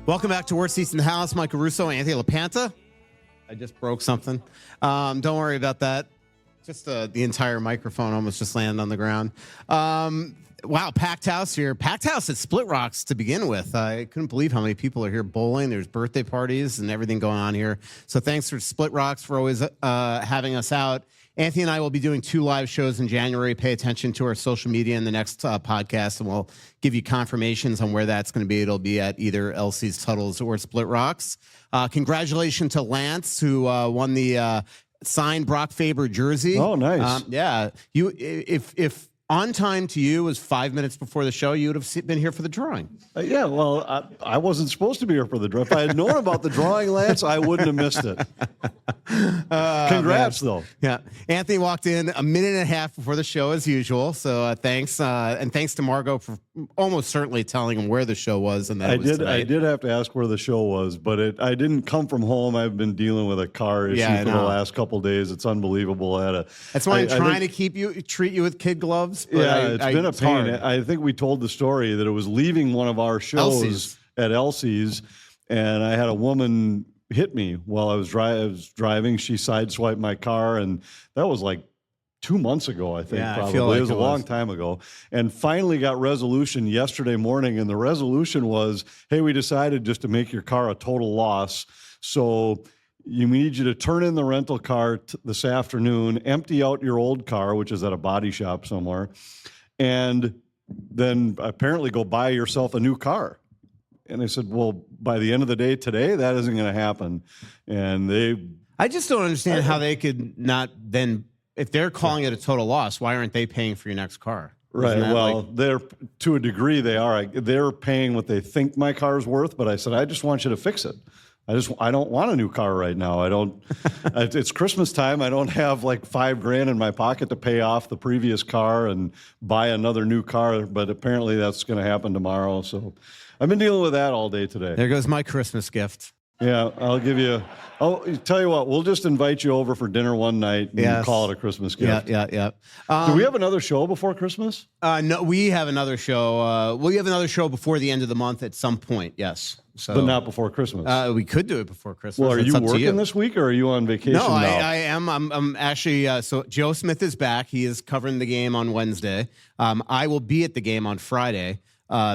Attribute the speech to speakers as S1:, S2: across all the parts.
S1: Welcome back to Worst Seats in the House. Michael Russo, Anthony LaPanta. I just broke something. Don't worry about that. Just the entire microphone almost just landed on the ground. Wow, packed house here. Packed house at Split Rocks to begin with. I couldn't believe how many people are here bowling. There's birthday parties and everything going on here. So thanks for Split Rocks for always having us out. Anthony and I will be doing 2 live shows in January. Pay attention to our social media in the next podcast, and we'll give you confirmations on where that's going to be. It'll be at either LC's Tuttles or Split Rocks. Congratulations to Lance, who won the signed Brock Faber jersey.
S2: Oh, nice.
S1: Yeah. If on time to you was 5 minutes before the show, you would have been here for the drawing.
S2: Yeah, well, I wasn't supposed to be here for the drawing. If I had known about the drawing, Lance, I wouldn't have missed it. Congrats, though.
S1: Yeah. Anthony walked in a minute and a half before the show, as usual. So thanks. And thanks to Margot for almost certainly telling him where the show was. And
S2: I did have to ask where the show was, but I didn't come from home. I've been dealing with a car issue for the last couple of days. It's unbelievable.
S1: That's why I'm trying to treat you with kid gloves. But
S2: it's been a pain. Hard. I think we told the story that it was leaving one of our shows at Elsie's, and I had a woman hit me while I was driving. She sideswiped my car, and that was like 2 months ago, I think.
S1: Yeah,
S2: probably.
S1: I feel like
S2: it was a long time ago. And finally got resolution yesterday morning, and the resolution was, hey, we decided just to make your car a total loss. So we need you to turn in the rental car this afternoon, empty out your old car, which is at a body shop somewhere, and then apparently go buy yourself a new car. And I said, well, by the end of the day today, that isn't going to happen. And
S1: I just don't understand how they could not then, if they're calling it a total loss, why aren't they paying for your next car?
S2: Right. Well, they're to a degree they are. They're paying what they think my car's worth, but I said, I just want you to fix it. I don't want a new car right now. I don't. It's Christmas time. I don't have like $5,000 in my pocket to pay off the previous car and buy another new car. But apparently that's going to happen tomorrow. So I've been dealing with that all day today.
S1: There goes my Christmas gift.
S2: Yeah, I'll tell you what, we'll just invite you over for dinner one night and call it a Christmas gift.
S1: Yeah.
S2: Do we have another show before Christmas?
S1: No, we have another show. We have another show before the end of the month at some point, yes. So,
S2: but not before Christmas.
S1: We could do it before Christmas.
S2: Well, are you working this week, or are you on vacation
S1: now?
S2: No,
S1: I am. I'm actually, so Joe Smith is back. He is covering the game on Wednesday. I will be at the game on Friday.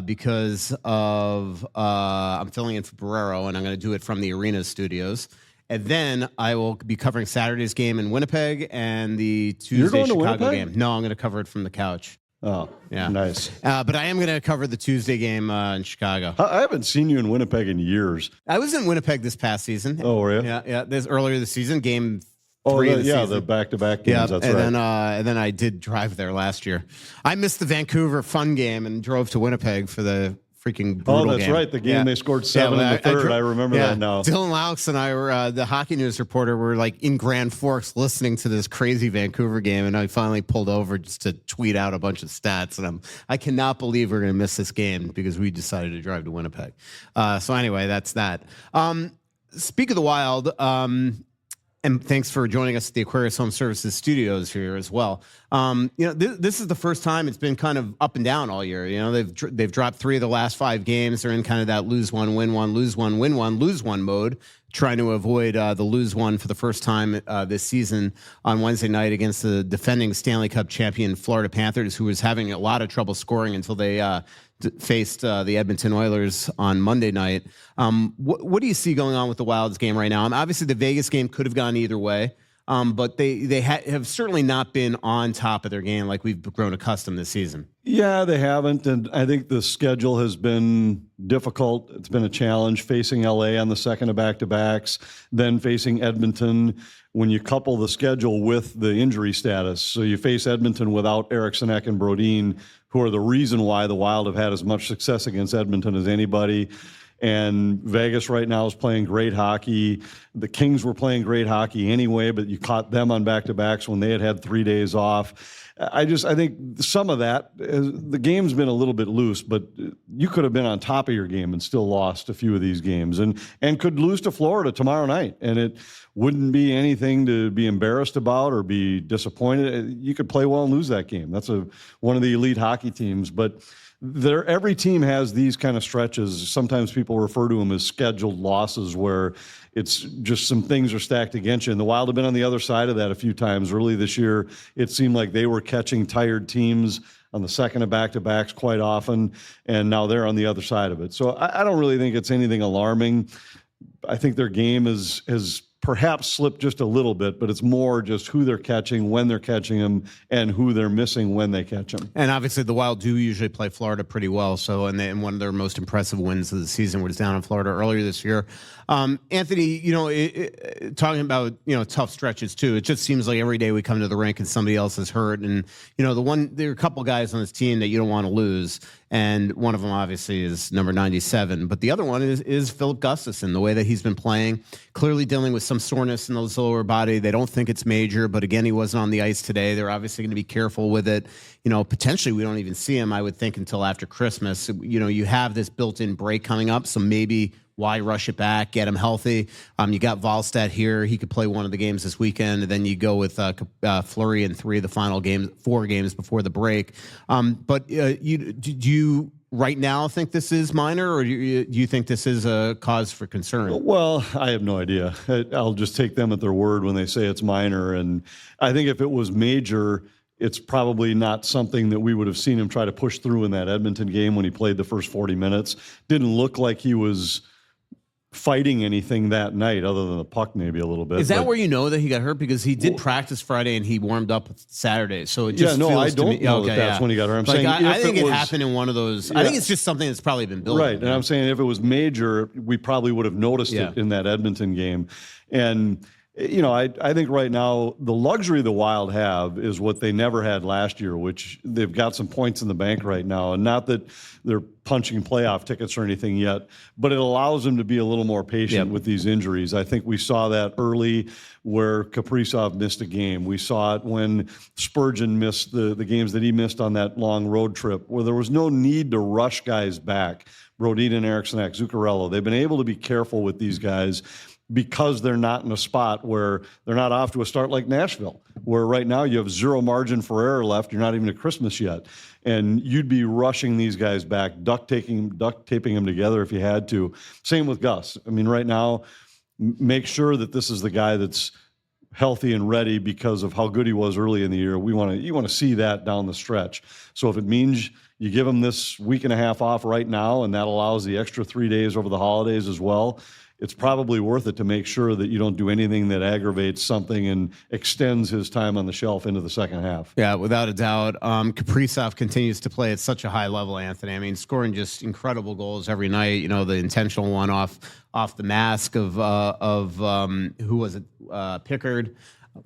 S1: Because of I'm filling in for Barrero, and I'm going to do it from the Arena Studios. And then I will be covering Saturday's game in Winnipeg and the Tuesday Chicago game. No, I'm going to cover it from the couch.
S2: Oh, yeah, nice.
S1: But I am going to cover the Tuesday game in Chicago.
S2: I haven't seen you in Winnipeg in years.
S1: I was in Winnipeg this past season.
S2: Oh, were you?
S1: Yeah. This earlier this season, game.
S2: The back-to-back games. That's right.
S1: And then I did drive there last year. I missed the Vancouver Fun game and drove to Winnipeg for the freaking brutal game.
S2: Oh, that's right. The game they scored 7 in the third. I remember that now.
S1: Dylan Laux and I were the hockey news reporter. Were like in Grand Forks listening to this crazy Vancouver game, and I finally pulled over just to tweet out a bunch of stats. And I cannot believe we're going to miss this game because we decided to drive to Winnipeg. So anyway, that's that. Speak of the Wild. And thanks for joining us at the Aquarius Home Services studios here as well. This is the first time it's been kind of up and down all year. They've dropped 3 of the last 5 games. They're in kind of that lose one, win one, lose one, win one, lose one mode, trying to avoid the lose one for the first time this season on Wednesday night against the defending Stanley Cup champion Florida Panthers, who was having a lot of trouble scoring until they faced the Edmonton Oilers on Monday night. What do you see going on with the Wild's game right now? Obviously, the Vegas game could have gone either way, but they have certainly not been on top of their game like we've grown accustomed this season.
S2: Yeah, they haven't, and I think the schedule has been difficult. It's been a challenge facing LA on the second of back-to-backs, then facing Edmonton. When you couple the schedule with the injury status, so you face Edmonton without Eriksson Ek and Brodin, who are the reason why the Wild have had as much success against Edmonton as anybody. And Vegas right now is playing great hockey. The Kings were playing great hockey anyway, but you caught them on back-to-backs when they had 3 days off. I think some of that, the game's been a little bit loose, but you could have been on top of your game and still lost a few of these games, and could lose to Florida tomorrow night, and it wouldn't be anything to be embarrassed about or be disappointed. You could play well and lose that game. That's one of the elite hockey teams, but every team has these kind of stretches. Sometimes people refer to them as scheduled losses, where it's just some things are stacked against you. And the Wild have been on the other side of that a few times. Early this year, it seemed like they were catching tired teams on the second of back-to-backs quite often, and now they're on the other side of it. So I don't really think it's anything alarming. I think their game has perhaps slipped just a little bit, but it's more just who they're catching, when they're catching them, and who they're missing when they catch them.
S1: And obviously the Wild do usually play Florida pretty well. So, and one of their most impressive wins of the season was down in Florida earlier this year. Anthony, talking about, tough stretches too, it just seems like every day we come to the rink and somebody else is hurt. And, there are a couple guys on this team that you don't want to lose. And one of them obviously is number 97. But the other one is Philip Gustafsson, the way that he's been playing, clearly dealing with some soreness in his lower body. They don't think it's major, but again, he wasn't on the ice today. They're obviously going to be careful with it. Potentially we don't even see him, I would think, until after Christmas. You have this built-in break coming up, so maybe why rush it back, get him healthy? You got Wallstedt here. He could play one of the games this weekend. And then you go with Fleury in 3 of the final games, 4 games before the break. But do you right now think this is minor, or do you think this is a cause for concern?
S2: Well, I have no idea. I'll just take them at their word when they say it's minor. And I think if it was major, it's probably not something that we would have seen him try to push through in that Edmonton game when he played the first 40 minutes. Didn't look like he was fighting anything that night other than the puck maybe a little bit.
S1: Is that where you know that he got hurt? Because he did practice Friday and he warmed up Saturday. So it just
S2: I
S1: feels to me,
S2: don't know that's when he got hurt. I'm saying
S1: I think it happened in one of those. I think it's just something that's probably been built.
S2: Right. And I'm saying if it was major, we probably would have noticed it in that Edmonton game. And I think right now the luxury the Wild have is what they never had last year, which they've got some points in the bank right now. And not that they're punching playoff tickets or anything yet, but it allows them to be a little more patient with these injuries. I think we saw that early where Kaprizov missed a game. We saw it when Spurgeon missed the games that he missed on that long road trip, where there was no need to rush guys back. Brodin, Eriksson, Zuccarello, they've been able to be careful with these guys because they're not in a spot where they're not off to a start like Nashville, where right now you have zero margin for error left. You're not even at Christmas yet. And you'd be rushing these guys back, duct taping them together if you had to. Same with Gus. I mean, right now, make sure that this is the guy that's healthy and ready because of how good he was early in the year. You want to see that down the stretch. So if it means you give him this week and a half off right now, and that allows the extra 3 days over the holidays as well, it's probably worth it to make sure that you don't do anything that aggravates something and extends his time on the shelf into the second half.
S1: Yeah, without a doubt. Kaprizov continues to play at such a high level, Anthony. I mean, scoring just incredible goals every night. The intentional one off the mask of who was it? Pickard.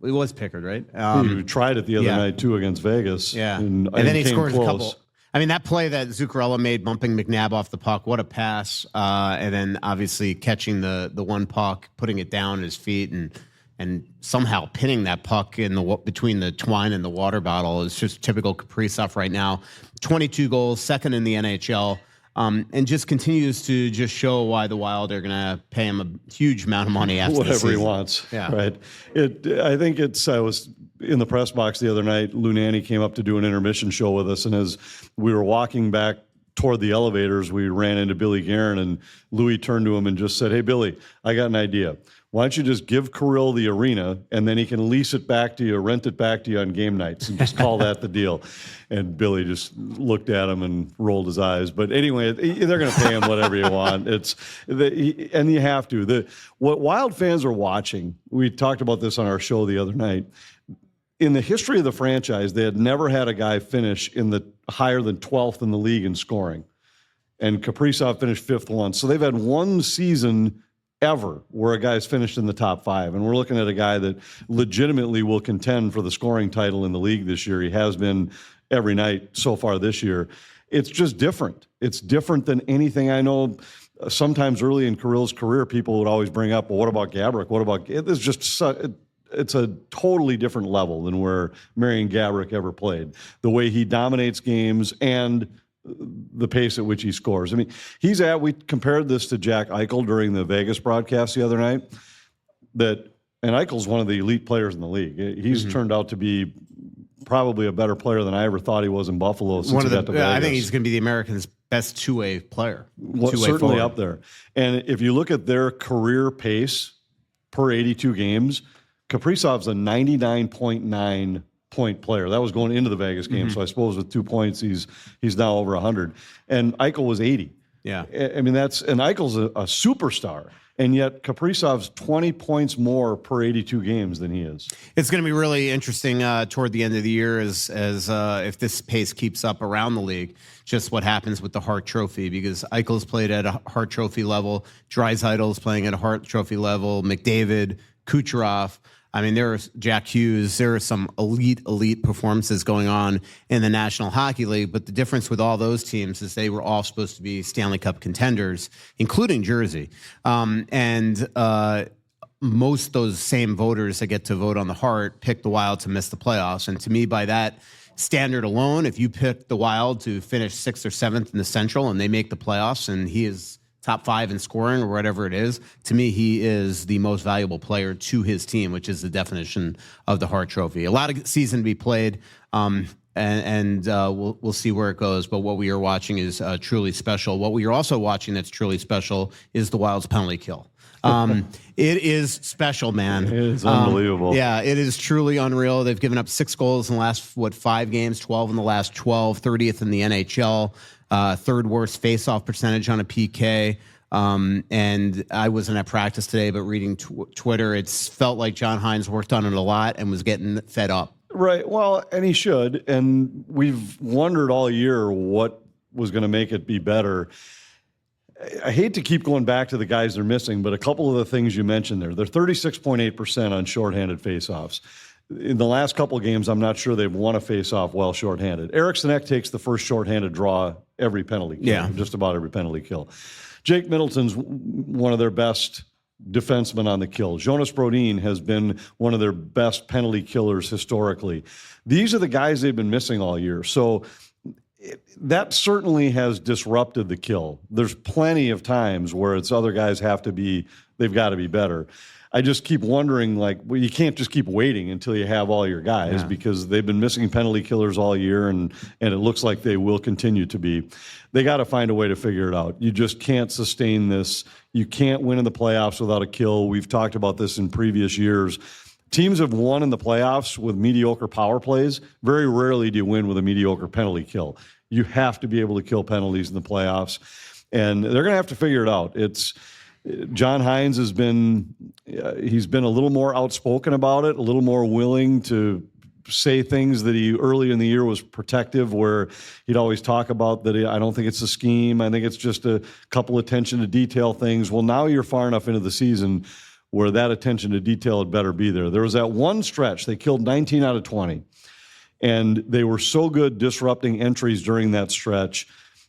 S1: It was Pickard, right?
S2: He tried it the other night too against Vegas.
S1: Yeah,
S2: and
S1: then he scores close. A couple. I mean, that play that Zuccarello made, bumping McNabb off the puck, what a pass. And then obviously catching the one puck, putting it down at his feet, and somehow pinning that puck between the twine and the water bottle is just typical Kaprizov right now. 22 goals, second in the NHL, and just continues to just show why the Wild are going to pay him a huge amount of money after
S2: whatever he wants.
S1: Yeah.
S2: Right. I think I was in the press box the other night. Lou Nanne came up to do an intermission show with us, and as we were walking back toward the elevators, we ran into Billy Guerin, and Louis turned to him and just said, "Hey, Billy, I got an idea. Why don't you just give Kirill the arena, and then he can lease it back to you, rent it back to you on game nights, and just call that the deal?" And Billy just looked at him and rolled his eyes. But anyway, they're going to pay him whatever you want. And you have to. What Wild fans are watching, we talked about this on our show the other night. In the history of the franchise, they had never had a guy finish in the higher than 12th in the league in scoring. And Kaprizov finished 5th once. So they've had one season ever where a guy's finished in the top 5. And we're looking at a guy that legitimately will contend for the scoring title in the league this year. He has been every night so far this year. It's just different. It's different than anything I know. Sometimes early in Kirill's career, people would always bring up, well, what about Gaborik? What about, it's just it's a totally different level than where Marian Gaborik ever played. The way he dominates games and the pace at which he scores. I mean, we compared this to Jack Eichel during the Vegas broadcast the other night, and Eichel's one of the elite players in the league. He's turned out to be probably a better player than I ever thought he was in Buffalo since he got to Vegas.
S1: I think he's going to be the Americans' best two-way player.
S2: Certainly forward. Up there. And if you look at their career pace per 82 games, Kaprizov's a 99.9 point player. That was going into the Vegas game. So I suppose with 2 points, he's now over 100. And Eichel was 80.
S1: Yeah.
S2: I mean, and Eichel's a superstar. And yet Kaprizov's 20 points more per 82 games than he is.
S1: It's going to be really interesting toward the end of the year as if this pace keeps up around the league, just what happens with the Hart Trophy, because Eichel's played at a Hart Trophy level, Draisaitl's playing at a Hart Trophy level, McDavid, Kucherov. I mean, there's Jack Hughes. There are some elite performances going on in the National Hockey League. But the difference with all those teams is they were all supposed to be Stanley Cup contenders, including Jersey. Most those same voters that get to vote on the Hart pick the Wild to miss the playoffs. And to me, by that standard alone, if you pick the Wild to finish 6th or 7th in the Central and they make the playoffs and he is top 5 in scoring or whatever it is, to me, he is the most valuable player to his team, which is the definition of the Hart Trophy. A lot of season to be played, and we'll see where it goes. But what we are watching is truly special. What we are also watching that's truly special is the Wild's penalty kill. It is special, man.
S2: It is unbelievable.
S1: Yeah, it is truly unreal. They've given up 6 goals in the last, 5 games, 12 in the last 12, 30th in the NHL. Third worst face-off percentage on a PK. And I wasn't at practice today, but reading Twitter, it's felt like John Hines worked on it a lot and was getting fed up.
S2: Right. Well, and he should. And we've wondered all year what was going to make it be better. I hate to keep going back to the guys they're missing, but a couple of the things you mentioned there. They're 36.8% on shorthanded faceoffs. In the last couple of games, I'm not sure they've won a faceoff while shorthanded. Eriksson Ek takes the first shorthanded draw every penalty kill, just about every penalty kill. Jake Middleton's one of their best defensemen on the kill. Jonas Brodin has been one of their best penalty killers historically. These are the guys they've been missing all year. So that certainly has disrupted the kill. There's plenty of times where it's other guys they've got to be better. I just keep wondering, you can't just keep waiting until you have all your guys because they've been missing penalty killers all year, and it looks like they will continue to be. They got to find a way to figure it out. You just can't sustain this. You can't win in the playoffs without a kill. We've talked about this in previous years. Teams have won in the playoffs with mediocre power plays. Very rarely do you win with a mediocre penalty kill. You have to be able to kill penalties in the playoffs, and they're going to have to figure it out. John Hines he's been a little more outspoken about it, a little more willing to say things that he early in the year was protective, where he'd always talk about that. I don't think it's a scheme. I think it's just a couple attention to detail things. Well, now you're far enough into the season where that attention to detail had better be there. There was that one stretch. They killed 19 out of 20, and they were so good disrupting entries during that stretch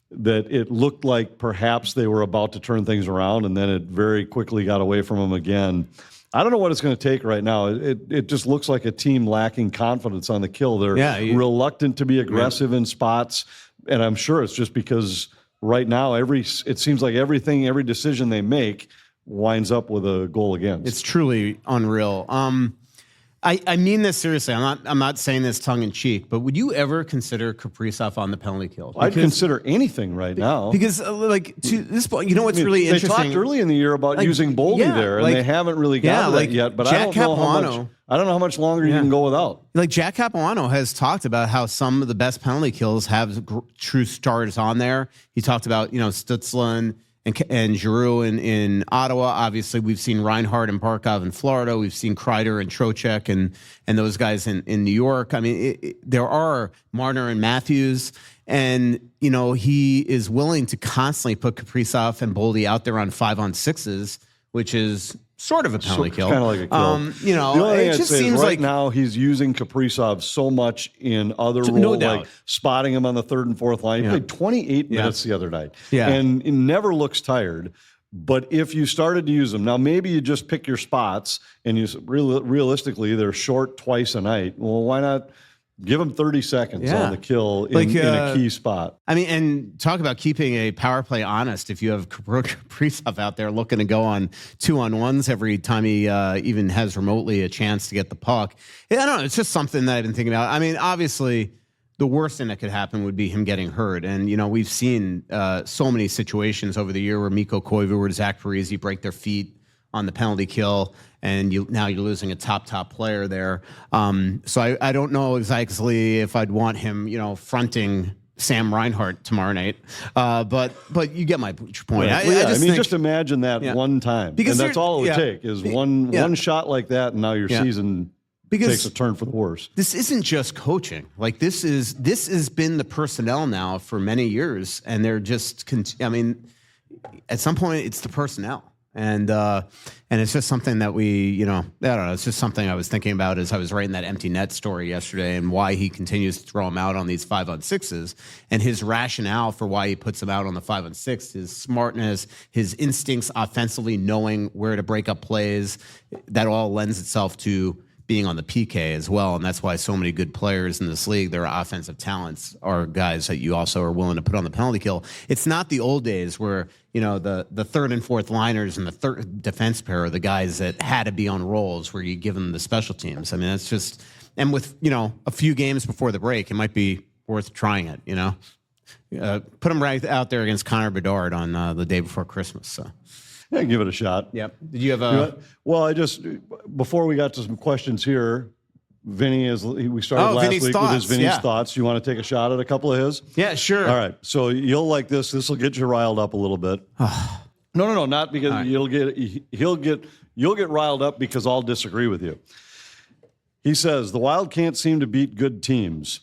S2: that it looked like perhaps they were about to turn things around, and then it very quickly got away from them again. I don't know what it's going to take right now. It just looks like a team lacking confidence on the kill. They're reluctant to be aggressive in spots, and I'm sure it's just because right now it seems like every decision they make winds up with a goal against.
S1: It's truly unreal. I mean this seriously. I'm not saying this tongue in cheek, but would you ever consider Kaprizov on the penalty kill?
S2: I'd consider anything right now
S1: because, to this point, what's really interesting.
S2: They talked early in the year about using Boldy there, and they haven't really got that yet. But I don't know how much longer you can go without. Like
S1: Jack Capuano has talked about how some of the best penalty kills have true stars on there. He talked about Stützle and Giroux in Ottawa. Obviously, we've seen Reinhart and Barkov in Florida. We've seen Kreider and Trocheck and those guys in New York. I mean, there are Marner and Matthews. And, he is willing to constantly put Kaprizov and Boldy out there on 5-on-6s, which is sort of a penalty kill.
S2: Kind of like a kill. The only thing I'd say is right now he's using Kaprizov so much in other roles, like spotting him on the third and fourth line. He played 28 minutes the other night. And he never looks tired. But if you started to use them, now maybe you just pick your spots and you realistically, they're short twice a night. Well, why not give them 30 seconds on the kill in a key spot?
S1: I mean, and talk about keeping a power play honest. If you have Kaprizov out there looking to go on 2-on-1s every time he even has remotely a chance to get the puck. I don't know. It's just something that I've been thinking about. I mean, obviously, the worst thing that could happen would be him getting hurt. And, we've seen so many situations over the year where Mikko Koivu or Zach Parise break their feet on the penalty kill, and now you're losing a top player there. So I don't know exactly if I'd want him, fronting Sam Reinhart tomorrow night. But you get my point.
S2: Right. I mean, just imagine that one time. Because that's all it would take is one shot like that, and now your season takes a turn for the worse.
S1: This isn't just coaching. Like this has been the personnel now for many years, and they're just. At some point, it's the personnel, and it's just something that we, I don't know. It's just something I was thinking about as I was writing that empty net story yesterday, and why he continues to throw him out on these 5-on-6s, and his rationale for why he puts him out on the 5-on-6, his smartness, his instincts offensively, knowing where to break up plays. That all lends itself to being on the PK as well, and that's why so many good players in this league, their offensive talents, are guys that you also are willing to put on the penalty kill. It's not the old days where the third and fourth liners and the third defense pair are the guys that had to be on rolls where you give them the special teams. I mean, that's just, and with a few games before the break, it might be worth trying it. Put him right out there against Connor Bedard on the day before Christmas. So.
S2: Yeah, give it a shot.
S1: Yep. Did you have a?
S2: Well, before we got to some questions here, Vinny we started last week with his Vinny's thoughts. You want to take a shot at a couple of his?
S1: Yeah, sure.
S2: All right. So you'll like this. This will get you riled up a little bit. No, not because right. You'll get riled up because I'll disagree with you. He says the Wild can't seem to beat good teams.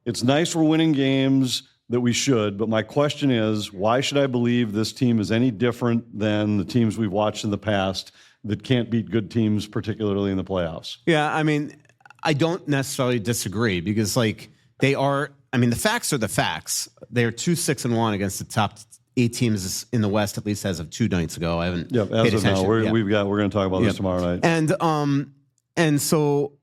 S2: It's nice we're winning games that we should, but my question is, why should I believe this team is any different than the teams we've watched in the past that can't beat good teams, particularly in the playoffs?
S1: Yeah, I mean, I don't necessarily disagree because, they are. I mean, the facts are the facts. They're 2-6-1 against the top 8 teams in the West, at least as of 2 nights ago. I haven't.
S2: Yeah, as of now, we're going to talk about this tomorrow night.
S1: And so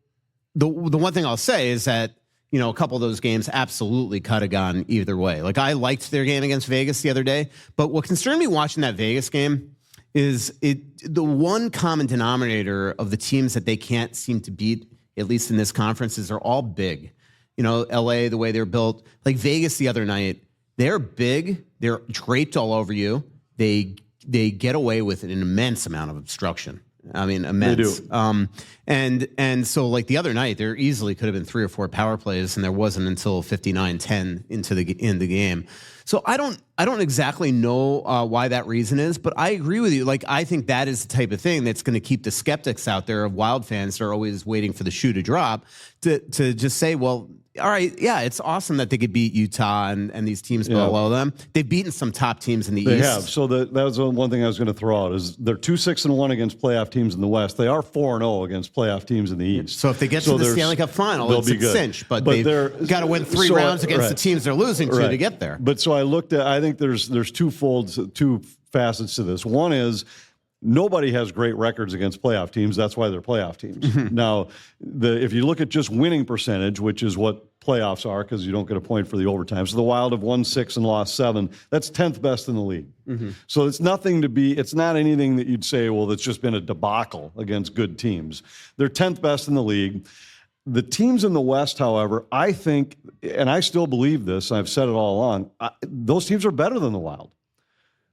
S1: the one thing I'll say is that, a couple of those games absolutely could have gone either way. I liked their game against Vegas the other day, but what concerned me watching that Vegas game is the one common denominator of the teams that they can't seem to beat, at least in this conference, is they're all big. LA, the way they're built. Like Vegas the other night, they're big, they're draped all over you. They get away with an immense amount of obstruction. I mean, immense.
S2: They do.
S1: And so the other night, there easily could have been 3 or 4 power plays, and there wasn't until 59-10 into the game. So I don't exactly know why that reason is, but I agree with you. I think that is the type of thing that's going to keep the skeptics out there of Wild fans that are always waiting for the shoe to drop to just say, well, all right, yeah, it's awesome that they could beat Utah and these teams below them. They've beaten some top teams in the East.
S2: They have. So that was one thing I was going to throw out is they're 2-6-1 against playoff teams in the West. They are 4-0 against playoff teams in the East.
S1: So if they get to the Stanley Cup final, it's a cinch. But they've got to win 3 rounds against the teams they're losing to get there.
S2: But so I looked at. I think there's two facets to this. One is, nobody has great records against playoff teams. That's why they're playoff teams. Now, if you look at just winning percentage, which is what playoffs are, because you don't get a point for the overtime. So the Wild have won 6 and lost 7. That's 10th best in the league. So it's not anything that you'd say, well, it's just been a debacle against good teams. They're 10th best in the league. The teams in the West, however, I think, and I still believe this, I've said it all along, those teams are better than the Wild.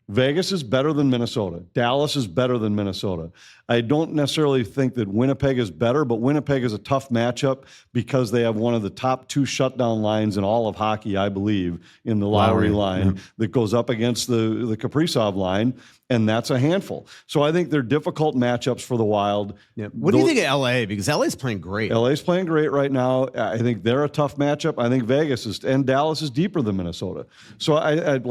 S2: Vegas is better than Minnesota. Dallas is better than Minnesota. I don't necessarily think that Winnipeg is better, but Winnipeg is a tough matchup because they have one of the top 2 shutdown lines in all of hockey, I believe, in the Lowry line that goes up against the Kaprizov line, and that's a handful. So I think they're difficult matchups for the Wild.
S1: Yeah. What do you think of LA? Because LA's playing great.
S2: LA's playing great right now. I think they're a tough matchup. I think Vegas and Dallas is deeper than Minnesota. So I'd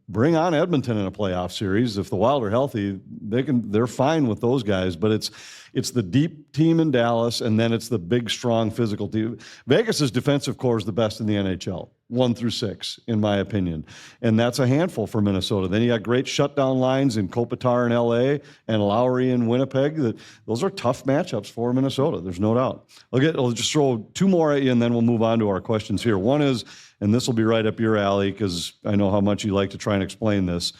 S2: bring on Edmonton in a playoff series. If the Wild are healthy, they're fine with those guys. But it's the deep team in Dallas, and then it's the big, strong, physical team. Vegas's defensive core is the best in the NHL. 1 through 6, in my opinion. And that's a handful for Minnesota. Then you got great shutdown lines in Kopitar in LA and Lowry in Winnipeg. Those are tough matchups for Minnesota. There's no doubt. I'll just throw 2 more at you, and then we'll move on to our questions here. One is, and this will be right up your alley because I know how much you like to try and explain this.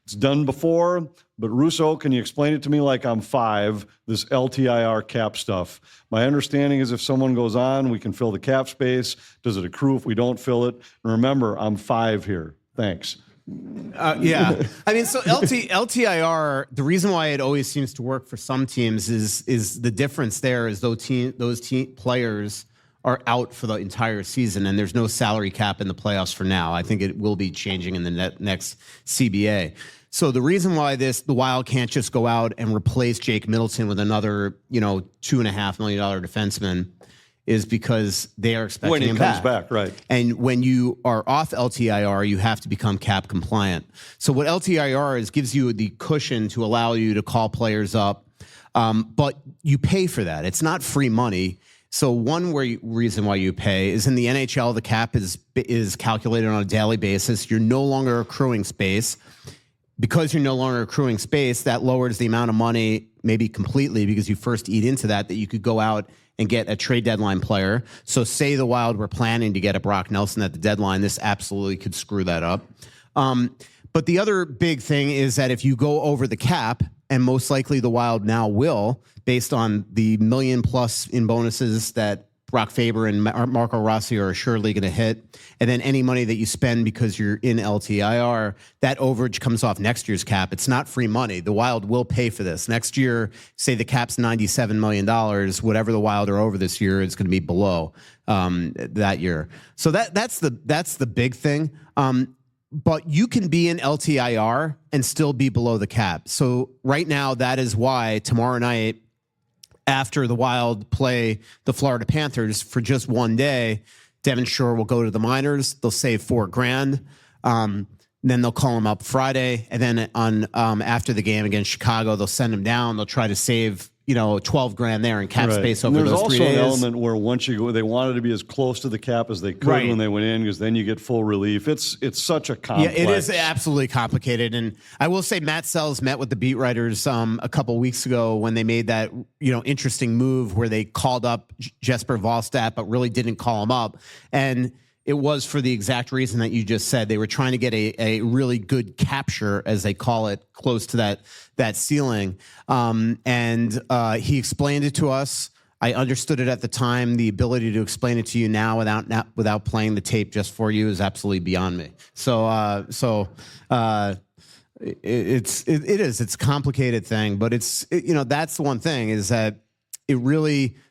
S2: It's done before, but Russo, can you explain it to me like I'm 5, this LTIR cap stuff? My understanding is if someone goes on, we can fill the cap space. Does it accrue if we don't fill it? And remember, I'm 5 here. Thanks.
S1: Yeah. I mean, so LTIR, the reason why it always seems to work for some teams is the difference there is those players are out for the entire season, and there's no salary cap in the playoffs for now. I think it will be changing in the next CBA. So the reason why the Wild can't just go out and replace Jake Middleton with another, $2.5 million defenseman is because they are expecting him
S2: when he comes back, right?
S1: And when you are off LTIR, you have to become cap compliant. So what LTIR is gives you the cushion to allow you to call players up, but you pay for that. It's not free money. So one reason why you pay is in the NHL, the cap is calculated on a daily basis. You're no longer accruing space. Because you're no longer accruing space, that lowers the amount of money maybe completely because you first eat into that you could go out and get a trade deadline player. So say the Wild were planning to get a Brock Nelson at the deadline, this absolutely could screw that up. But the other big thing is that if you go over the cap, and most likely the Wild now will, based on the $1 million plus in bonuses that Brock Faber and Marco Rossi are surely going to hit, and then any money that you spend because you're in LTIR, that overage comes off next year's cap. It's not free money. The Wild will pay for this. Next year, say the cap's $97 million, whatever the Wild are over this year, it's going to be below that year. So that's the big thing. But you can be in LTIR and still be below the cap. So right now, that is why tomorrow night, after the Wild play the Florida Panthers for just one day, Devin Shore will go to the minors. They'll save $4,000. Then they'll call him up Friday. And then on after the game against Chicago, they'll send him down. They'll try to save $12,000 there in cap space over those 3 days.
S2: There's also an element where once you go, they wanted to be as close to the cap as they could when they went in, because then you get full relief. It's such a complex.
S1: Yeah, it is absolutely complicated. And I will say Matt Sells met with the beat writers a couple weeks ago when they made that interesting move where they called up Jesper Wallstedt but really didn't call him up. And it was for the exact reason that you just said. They were trying to get a really good capture, as they call it, close to that ceiling. And he explained it to us. I understood it at the time. The ability to explain it to you now without playing the tape just for you is absolutely beyond me. So it's a complicated thing, but that's the one thing is that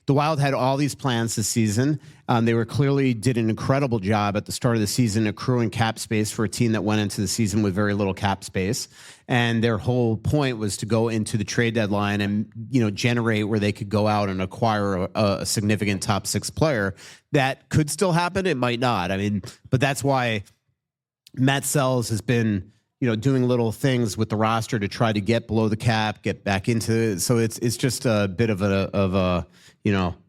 S1: the Wild had all these plans this season. They clearly did an incredible job at the start of the season accruing cap space for a team that went into the season with very little cap space. And their whole point was to go into the trade deadline and, generate where they could go out and acquire a significant top 6 player. That could still happen. It might not. I mean, but that's why Matt Sells has been, doing little things with the roster to try to get below the cap, get back into it. So it's just a bit of a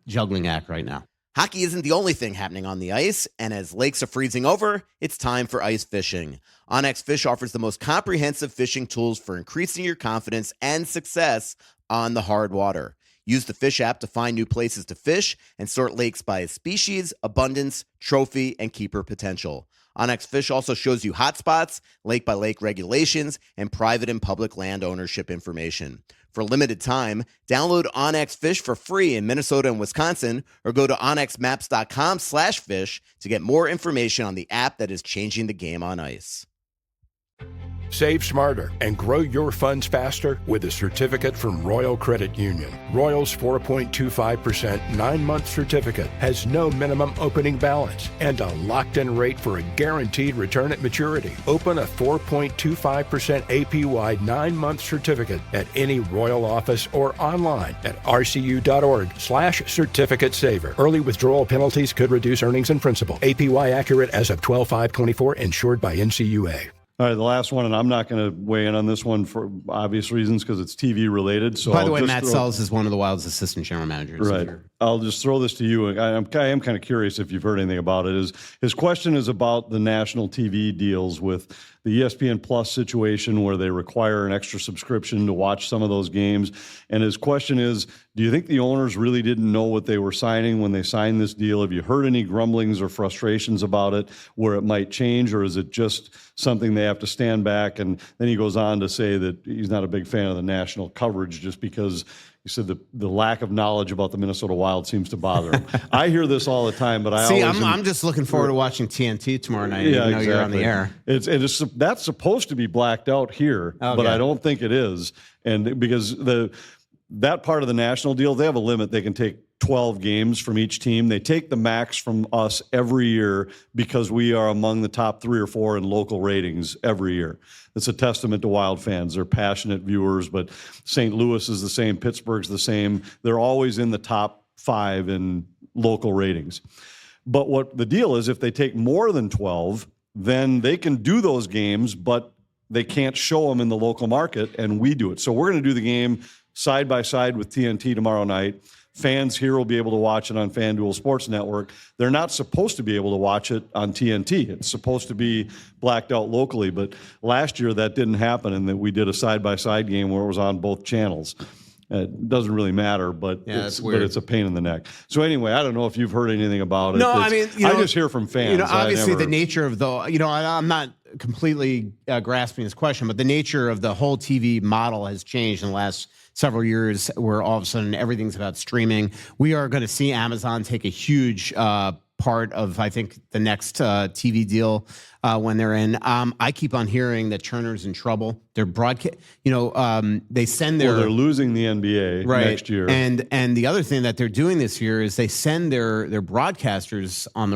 S1: juggling act right now.
S3: Hockey isn't the only thing happening on the ice, and as lakes are freezing over, it's time for ice fishing. OnX Fish offers the most comprehensive fishing tools for increasing your confidence and success on the hard water. Use the Fish app to find new places to fish and sort lakes by species, abundance, trophy, and keeper potential. OnX Fish also shows you hotspots, lake-by-lake regulations, and private and public land ownership information. For a limited time, download OnX Fish for free in Minnesota and Wisconsin, or go to onxmaps.com/fish to get more information on the app that is changing the game on ice.
S4: Save smarter and grow your funds faster with a certificate from Royal Credit Union. Royal's 4.25% 9-month certificate has no minimum opening balance and a locked-in rate for a guaranteed return at maturity. Open a 4.25% APY 9-month certificate at any Royal office or online at rcu.org/certificate saver. Early withdrawal penalties could reduce earnings and principal. APY accurate as of 12/5/24, insured by NCUA.
S2: All right, the last one, and I'm not going to weigh in on this one for obvious reasons because it's TV related. So
S1: by the way, Matt Sells is one of the Wild's assistant general managers.
S2: Right. I'll just throw this to you. I am kind of curious if you've heard anything about it. His question is about the national TV deals with the ESPN Plus situation where they require an extra subscription to watch some of those games. And his question is, do you think the owners really didn't know what they were signing when they signed this deal? Have you heard any grumblings or frustrations about it where it might change, or is it just something they have to stand back? And then he goes on to say that he's not a big fan of the national coverage just because he said the lack of knowledge about the Minnesota Wild seems to bother him. I hear this all the time, but
S1: I'm just looking forward to watching TNT tomorrow night. Yeah, even though you're on the air.
S2: That's supposed to be blacked out here, but I don't think it is. And because that part of the national deal, they have a limit. They can take 12 games from each team. They take the max from us every year because we are among the top 3 or 4 in local ratings every year. It's a testament to Wild fans. They're passionate viewers, but St. Louis is the same. Pittsburgh's the same. They're always in the top 5 in local ratings. But what the deal is, if they take more than 12, then they can do those games, but they can't show them in the local market, and we do it. So we're going to do the game side by side with TNT tomorrow night. Fans here will be able to watch it on FanDuel Sports Network. They're not supposed to be able to watch it on TNT. It's supposed to be blacked out locally. But last year that didn't happen, and that we did a side-by-side game where it was on both channels. It doesn't really matter, but it's a pain in the neck. So anyway, I don't know if you've heard anything about it.
S1: No, I mean,
S2: I just hear from fans.
S1: Obviously the nature of I'm not completely grasping this question, but the nature of the whole TV model has changed in the last several years, where all of a sudden everything's about streaming. We are going to see Amazon take a huge part of, I think, the next TV deal when they're in. I keep on hearing that Turner's in trouble. They're broadcast. They send their.
S2: Well, they're losing the NBA next year.
S1: And the other thing that they're doing this year is they send their broadcasters on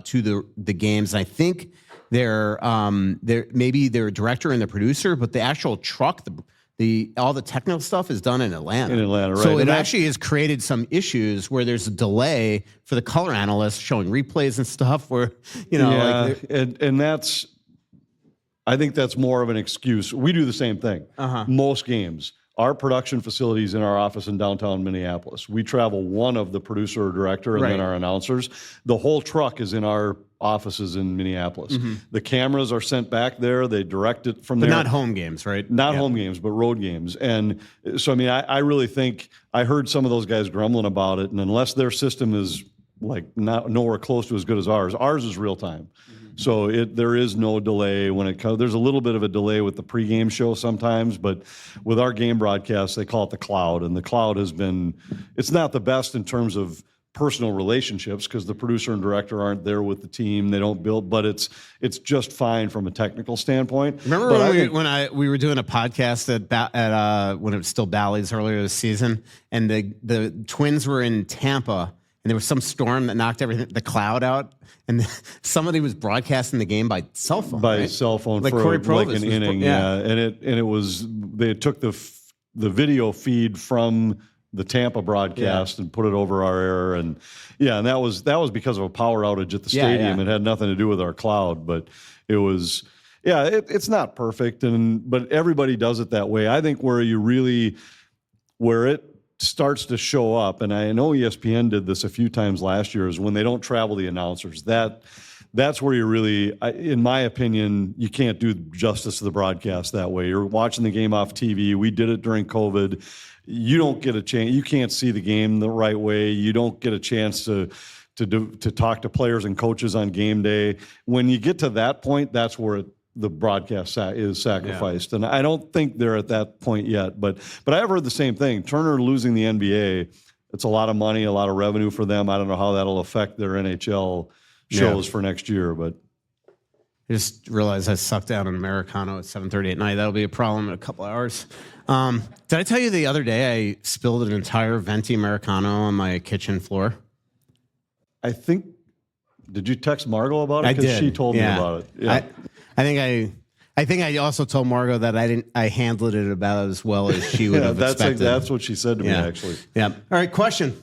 S1: to the games. I think they're maybe their director and the producer, but the actual truck, all the technical stuff is done in Atlanta.
S2: In Atlanta, right.
S1: So it actually has created some issues where there's a delay for the color analysts showing replays and stuff where,
S2: and that's, I think that's more of an excuse. We do the same thing. Most games. Our production facilities in our office in downtown Minneapolis. We travel one of the producer or director and then our announcers. The whole truck is in our offices in Minneapolis. The cameras are sent back there. They direct it from there.
S1: But not home games, right?
S2: Not home games, but road games. And so, I mean, I really think I heard some of those guys grumbling about it. And unless their system is like nowhere close to as good as ours is real time. So there is no delay when it comes. There's a little bit of a delay with the pregame show sometimes, but with our game broadcast, they call it the cloud. And the cloud it's not the best in terms of personal relationships because the producer and director aren't there with the team. They don't build, but it's just fine from a technical standpoint.
S1: Remember when we were doing a podcast at when it was still Bally's earlier this season, and the Twins were in Tampa, and there was some storm that knocked the cloud out, and somebody was broadcasting the game by cell phone.
S2: Cell phone
S1: like
S2: for
S1: Corey
S2: like
S1: Provis
S2: an inning, and it was they took the video feed from the Tampa broadcast and put it over our air, and that was because of a power outage at the stadium. It had nothing to do with our cloud, but it was it's not perfect, but everybody does it that way. I think where it starts to show up, and I know ESPN did this a few times last year, is when they don't travel the announcers. That's where you really, in my opinion, you can't do justice to the broadcast that way. You're watching the game off TV. We did it during COVID. You don't get a chance. You can't see the game the right way. You don't get a chance to talk to players and coaches on game day. When you get to that point, that's where the broadcast is sacrificed. And I don't think they're at that point yet. But I have heard the same thing. Turner losing the NBA, it's a lot of money, a lot of revenue for them. I don't know how that'll affect their NHL shows for next year. But
S1: I just realized I sucked down an Americano at 7:30 at night. That'll be a problem in a couple hours. Did I tell you the other day I spilled an entire venti Americano on my kitchen floor?
S2: I think, did you text Margot about it?
S1: I did.
S2: Because she told me about it. Yeah.
S1: I think I also told Margot that I handled it about as well as she would have expected.
S2: That's what she said to me, actually.
S1: Yeah. All right, question.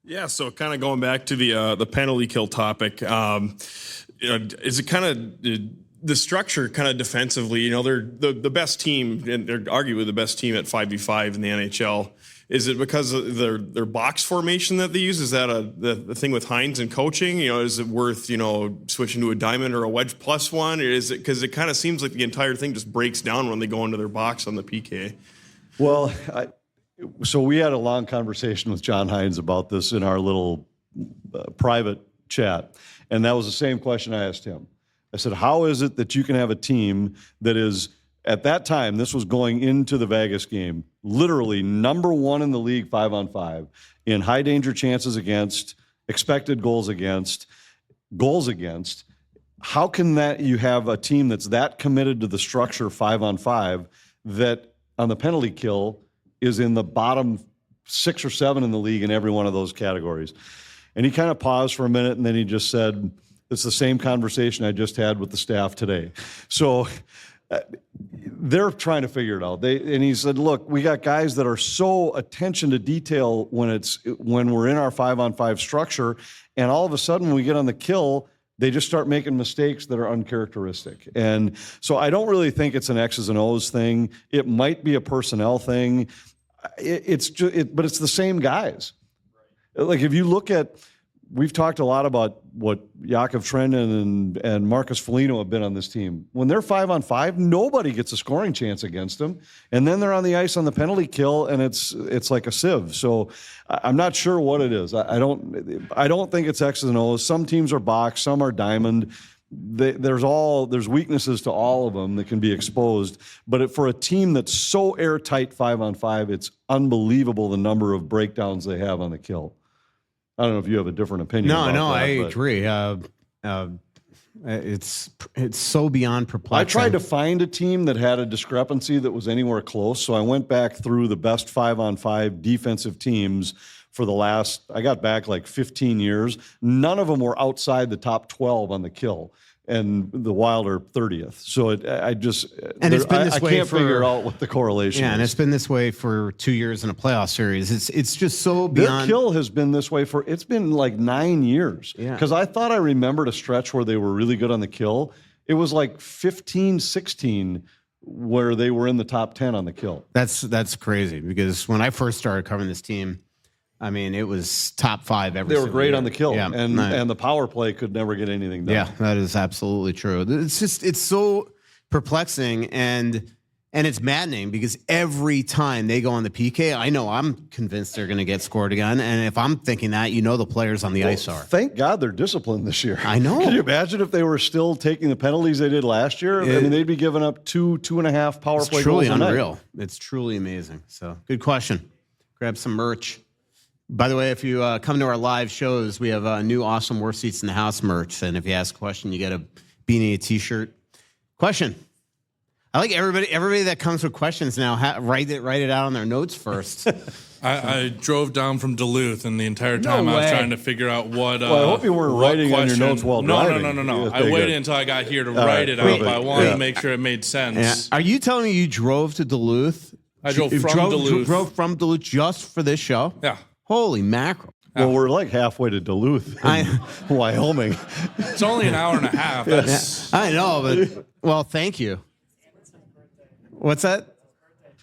S5: Yeah, so kind of going back to the penalty kill topic, is it kind of the structure kind of defensively? They're the best team, and they're arguably the best team at 5v5 in the NHL. Is it because of their box formation that they use? Is that the thing with Hines and coaching? Is it worth switching to a diamond or a wedge plus one? Or is it because it kind of seems like the entire thing just breaks down when they go into their box on the PK?
S2: Well, so we had a long conversation with John Hines about this in our little private chat, and that was the same question I asked him. I said, how is it that you can have a team that is, at that time, this was going into the Vegas game, literally number one in the league 5-on-5 in high danger chances against, expected goals against. How can that you have a team that's that committed to the structure 5-on-5 that on the penalty kill is in the bottom 6 or 7 in the league in every one of those categories? And he kind of paused for a minute, and then he just said, it's the same conversation I just had with the staff today. So they're trying to figure it out. And he said, look, we got guys that are so attention to detail when we're in our 5-on-5 structure, and all of a sudden when we get on the kill, they just start making mistakes that are uncharacteristic. And so I don't really think it's an X's and O's thing. It might be a personnel thing. But it's the same guys. Like if you look at, we've talked a lot about what Jakub Trenin and Marcus Foligno have been on this team. When they're 5-on-5, nobody gets a scoring chance against them. And then they're on the ice on the penalty kill, and it's like a sieve. So I'm not sure what it is. I don't think it's X's and O's. Some teams are box, some are diamond. There's weaknesses to all of them that can be exposed. But for a team that's so airtight 5-on-5, it's unbelievable the number of breakdowns they have on the kill. I don't know if you have a different opinion.
S1: No, I agree. It's so beyond perplexing.
S2: I tried to find a team that had a discrepancy that was anywhere close, so I went back through the best 5-on-5 defensive teams for the last, I got back like 15 years. None of them were outside the top 12 on the kill, and the Wild are 30th. So it's been this way. I can't figure out what the correlation is.
S1: Yeah, and it's been this way for 2 years in a playoff series. It's just so beyond.
S2: Their kill has been this way it's been like 9 years.
S1: Yeah.
S2: Because I thought I remembered a stretch where they were really good on the kill. It was like 15, 16 where they were in the top 10 on the kill.
S1: That's crazy, because when I first started covering this team, I mean, it was top 5 every.
S2: They were great
S1: year.
S2: on the kill,
S1: yeah,
S2: and the power play could never get anything done.
S1: Yeah, that is absolutely true. It's so perplexing and it's maddening, because every time they go on the PK, I know I'm convinced they're going to get scored again. And if I'm thinking that, the players on the ice are.
S2: Thank God they're disciplined this year.
S1: I know.
S2: Can you imagine if they were still taking the penalties they did last year? I mean, they'd be giving up 2.5 power play goals.
S1: It's truly unreal. It's truly amazing. So, good question. Grab some merch. By the way, if you come to our live shows, we have new awesome Worst Seats in the House merch. And if you ask a question, you get a beanie, a T-shirt. Question. I like everybody that comes with questions now, write it out on their notes first.
S6: I drove down from Duluth, and the entire time I was trying to figure out what.
S2: Well, I hope you weren't writing on your notes while driving.
S6: No. I waited until I got here to write it out, but I wanted to make sure it made sense.
S1: Yeah. Are you telling me you drove to Duluth?
S6: I drove from Duluth.
S1: Drove from Duluth just for this show?
S6: Yeah.
S1: Holy mackerel.
S2: Well, we're like halfway to Duluth, Wyoming.
S6: It's only an hour and a half.
S1: I know, but, well, thank you. What's that?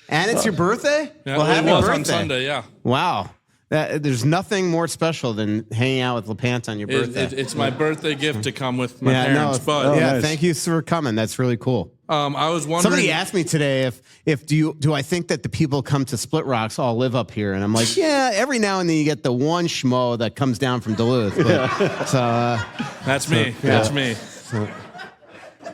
S1: And it's your birthday?
S6: Yeah,
S1: well, happy birthday.
S6: On Sunday, yeah.
S1: Wow. There's nothing more special than hanging out with LaPanta on your birthday.
S6: It's my birthday gift to come with my parents.
S1: Nice. Thank you for coming. That's really cool.
S6: I was wondering.
S1: Somebody asked me today if do I think that the people come to Split Rocks all live up here, and I'm like, yeah. Every now and then you get the one schmo that comes down from Duluth. But,
S6: that's me. That's me.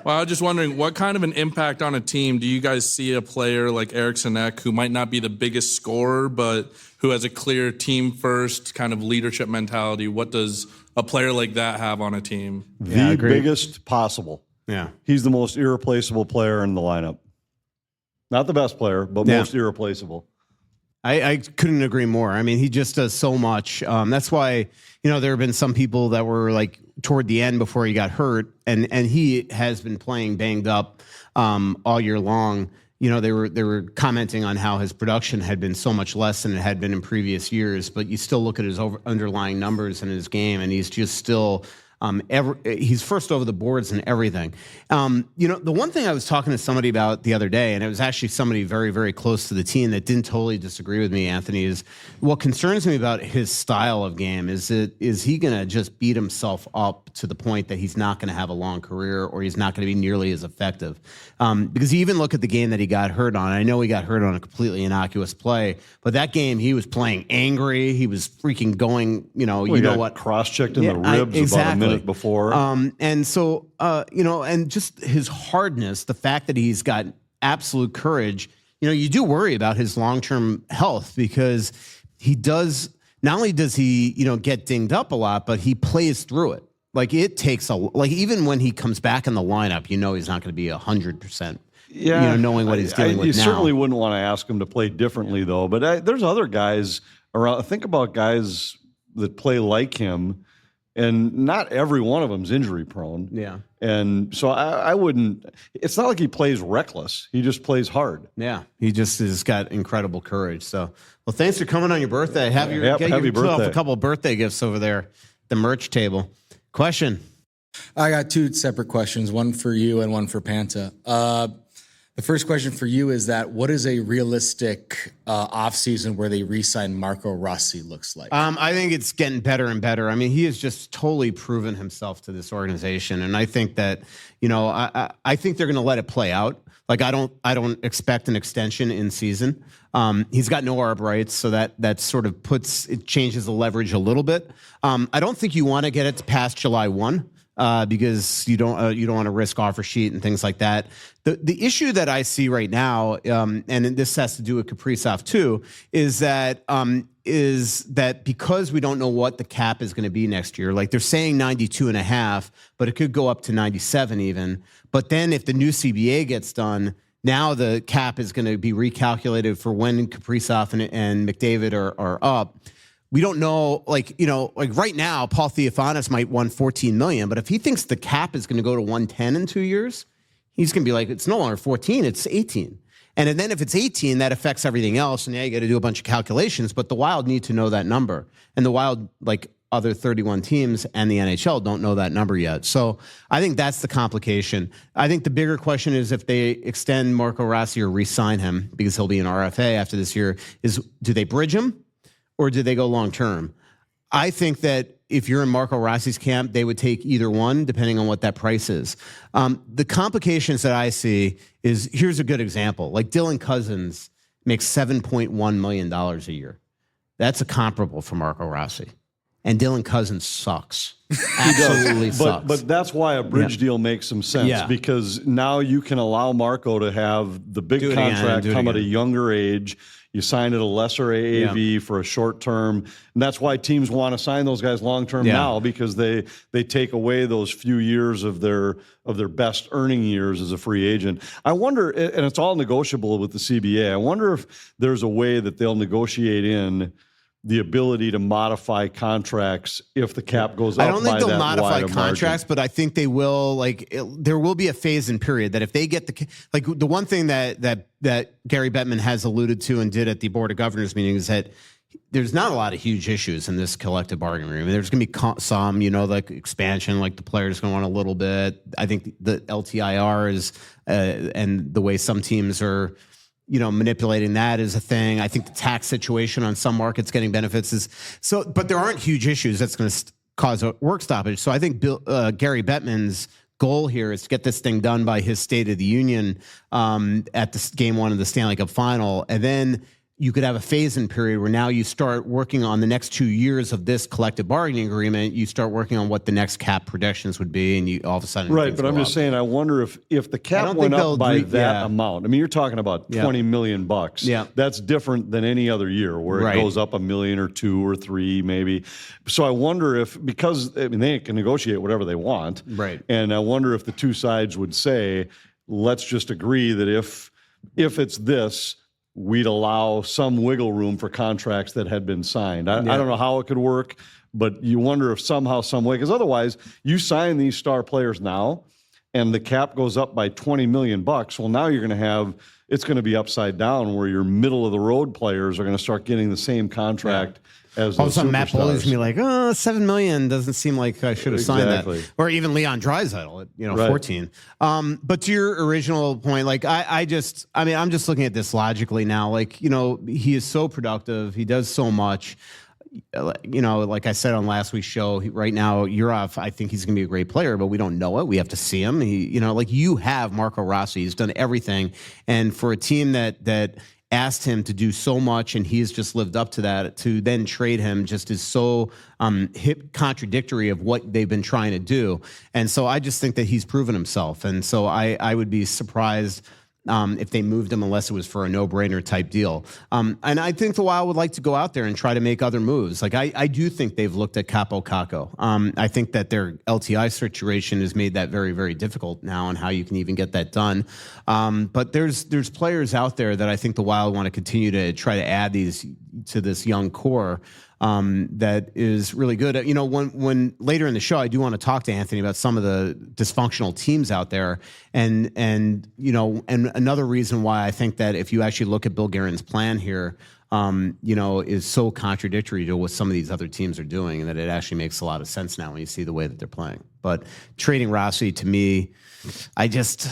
S6: Well, I was just wondering, what kind of an impact on a team do you guys see a player like Eriksson Ek, who might not be the biggest scorer, but who has a clear team-first kind of leadership mentality? What does a player like that have on a team?
S2: The biggest possible.
S1: Yeah.
S2: He's the most irreplaceable player in the lineup. Not the best player, but most irreplaceable.
S1: I couldn't agree more. I mean, he just does so much. That's why, there have been some people that were like toward the end before he got hurt, and he has been playing banged up all year long. They were commenting on how his production had been so much less than it had been in previous years, but you still look at his underlying numbers in his game, and he's just still He's first over the boards and everything. The one thing I was talking to somebody about the other day, and it was actually somebody very, very close to the team that didn't totally disagree with me, Anthony, is what concerns me about his style of game is he going to just beat himself up to the point that he's not going to have a long career or he's not going to be nearly as effective. Because you even look at the game that he got hurt on. I know he got hurt on a completely innocuous play, but that game he was playing angry. He was freaking going, what?
S2: Cross-checked in the ribs about a minute before.
S1: And so, and just his hardness, the fact that he's got absolute courage, you do worry about his long-term health because he does, not only does he, get dinged up a lot, but he plays through it. Like it takes even when he comes back in the lineup, he's not going to be 100%.
S2: Yeah,
S1: knowing what he's dealing with
S2: you
S1: now.
S2: You certainly wouldn't want to ask him to play differently, though. But there's other guys around. Think about guys that play like him, and not every one of them's injury prone.
S1: Yeah.
S2: And so I wouldn't. It's not like he plays reckless. He just plays hard.
S1: Yeah, he just has got incredible courage. So, well, thanks for coming on your birthday.
S2: Happy
S1: Get yourself
S2: birthday.
S1: a couple of birthday gifts over there, at the merch table. Question.
S7: I got two separate questions, one for you and one for Panta. The first question for you is that what is a realistic offseason where they re-sign Marco Rossi looks like?
S1: I think it's getting better and better. I mean, he has just totally proven himself to this organization, and I think that I think they're going to let it play out. Like I don't expect an extension in season. He's got no ARB rights, so that sort of changes the leverage a little bit. I don't think you want to get it past July 1. Because you don't want to risk offer sheet and things like that. The issue that I see right now, and this has to do with Kaprizov too, is that because we don't know what the cap is going to be next year. Like they're saying 92.5, but it could go up to 97 even. But then if the new CBA gets done, now the cap is going to be recalculated for when Kaprizov and McDavid are up. We don't know, like right now, Paul Theophanis might want $14 million, but if he thinks the cap is going to go to 110 in 2 years, he's going to be like, it's no longer 14, it's 18. And then if it's 18, that affects everything else, and you got to do a bunch of calculations, but the Wild need to know that number. And the Wild, like other 31 teams and the NHL, don't know that number yet. So I think that's the complication. I think the bigger question is if they extend Marco Rossi or re-sign him, because he'll be an RFA after this year, is do they bridge him? Or do they go long term? I think that if you're in Marco Rossi's camp, they would take either one, depending on what that price is. The complications that I see is, here's a good example. Like Dylan Cousins makes $7.1 million a year. That's a comparable for Marco Rossi. And Dylan Cousins sucks. Absolutely sucks.
S2: But that's why a bridge deal makes some sense, because now you can allow Marco to have the big contract come at a younger age. You sign at a lesser AAV for a short term. And that's why teams want to sign those guys long term now, because they take away those few years of their best earning years as a free agent. I wonder, and it's all negotiable with the CBA, I wonder if there's a way that they'll negotiate in the ability to modify contracts if the cap goes up.
S1: I don't think they'll modify contracts,
S2: margin.
S1: but I think they will. There will be a phase-in period that if they get the one thing that Gary Bettman has alluded to and did at the Board of Governors meeting is that there's not a lot of huge issues in this collective bargaining agreement. There's going to be some, like expansion, like the players going to want a little bit. I think the LTIR is and the way some teams are, manipulating that is a thing. I think the tax situation on some markets getting benefits is so, but there aren't huge issues that's going to cause a work stoppage. So I think Gary Bettman's goal here is to get this thing done by his State of the Union at the game one of the Stanley Cup final. And then you could have a phase-in period where now you start working on the next 2 years of this collective bargaining agreement. You start working on what the next cap projections would be, and you all of a sudden
S2: right. But I'm just saying, I wonder if the cap went up by that amount. I mean, you're talking about $20 million.
S1: Yeah,
S2: that's different than any other year where it goes up $1 million or $2 or $3 maybe. So I wonder because they can negotiate whatever they want,
S1: right?
S2: And I wonder if the two sides would say, let's just agree that if it's this, we'd allow some wiggle room for contracts that had been signed. I don't know how it could work, but you wonder if somehow, some way, because otherwise you sign these star players now, and the cap goes up by $20 million, well, now you're going to it's going to be upside down where your middle of the road players are going to start getting the same contract as
S1: All of a
S2: those
S1: sudden, Matt Boldy's
S2: superstars.
S1: gonna be like, "Oh, $7 million doesn't seem like I should have signed
S2: Exactly.
S1: that," or even Leon Draisaitl at
S2: Right.
S1: 14. But to your original point, like I'm just looking at this logically now. Like he is so productive, he does so much. Like I said on last week's show, right now Urov, I think he's going to be a great player, but we don't know it. We have to see him. You have Marco Rossi. He's done everything, and for a team that asked him to do so much, and he's just lived up to that. To then trade him just is so contradictory of what they've been trying to do. And so I just think that he's proven himself. And so I would be surprised if they moved him unless it was for a no-brainer type deal. And I think the Wild would like to go out there and try to make other moves. Like I do think they've looked at Capo Caco. I think that their LTI situation has made that very, very difficult now on how you can even get that done. But there's players out there that I think the Wild want to continue to try to add these to this young core. That is really good. When later in the show, I do want to talk to Anthony about some of the dysfunctional teams out there, and another reason why I think that if you actually look at Bill Guerin's plan here, is so contradictory to what some of these other teams are doing, and that it actually makes a lot of sense now when you see the way that they're playing. But trading Rossi, to me, I just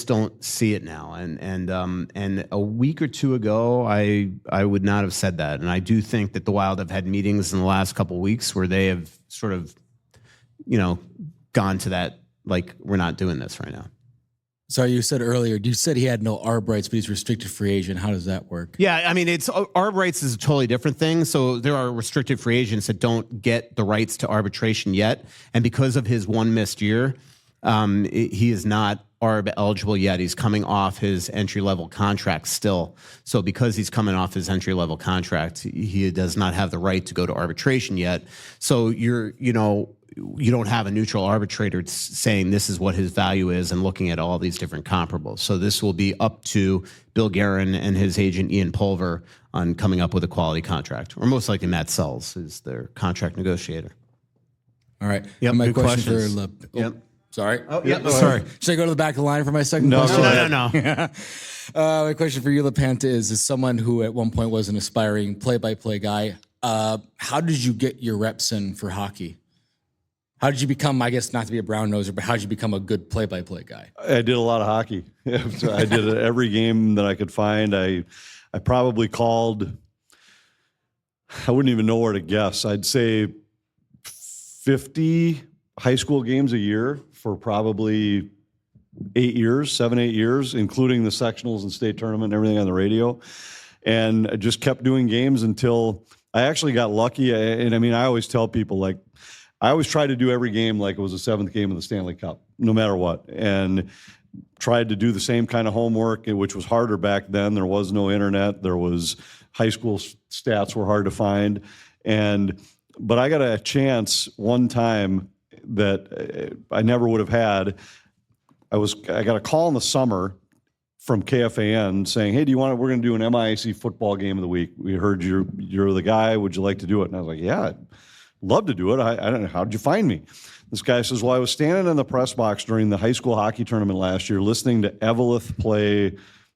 S1: don't see it now. And a week or two ago, I would not have said that. And I do think that the Wild have had meetings in the last couple of weeks where they have sort of, gone to that, like, we're not doing this right now.
S7: Sorry, you said earlier, you said he had no ARB rights, but he's restricted free agent. How does that work?
S1: Yeah, I mean, it's ARB rights is a totally different thing. So there are restricted free agents that don't get the rights to arbitration yet. And because of his one missed year, he is not ARB eligible yet. He's coming off his entry-level contract still. So because he's coming off his entry-level contract, he does not have the right to go to arbitration yet. So you don't have a neutral arbitrator saying this is what his value is and looking at all these different comparables. So this will be up to Bill Guerin and his agent Ian Pulver on coming up with a quality contract, or most likely Matt Sells is their contract negotiator.
S7: All right.
S1: Yep,
S7: My
S1: good
S7: question
S1: questions.
S7: for
S1: Yep.
S7: Sorry.
S1: Oh, yeah. Sorry.
S7: Should I go to the back of the line for my second
S2: No,
S7: question?
S1: No.
S7: My question for you, LaPanta, is someone who at one point was an aspiring play-by-play guy. How did you get your reps in for hockey? How did you become, I guess not to be a brown noser, but how did you become a good play-by-play guy?
S2: I did a lot of hockey. I did every game that I could find. I probably called, I wouldn't even know where to guess. I'd say 50 high school games a year for probably 8 years, including the sectionals and state tournament and everything on the radio. And I just kept doing games until I actually got lucky. And I mean, I always tell people, like, I always try to do every game like it was the seventh game of the Stanley Cup, no matter what. And tried to do the same kind of homework, which was harder back then. There was no internet. There was high school stats were hard to find. But I got a chance one time that I never would have had. I got a call in the summer from KFAN saying, "Hey, we're going to do an MIAC football game of the week. We heard you're the guy. Would you like to do it?" And I was like, "Yeah, I'd love to do it. I don't know. How'd you find me?" This guy says, "Well, I was standing in the press box during the high school hockey tournament last year, listening to Eveleth play.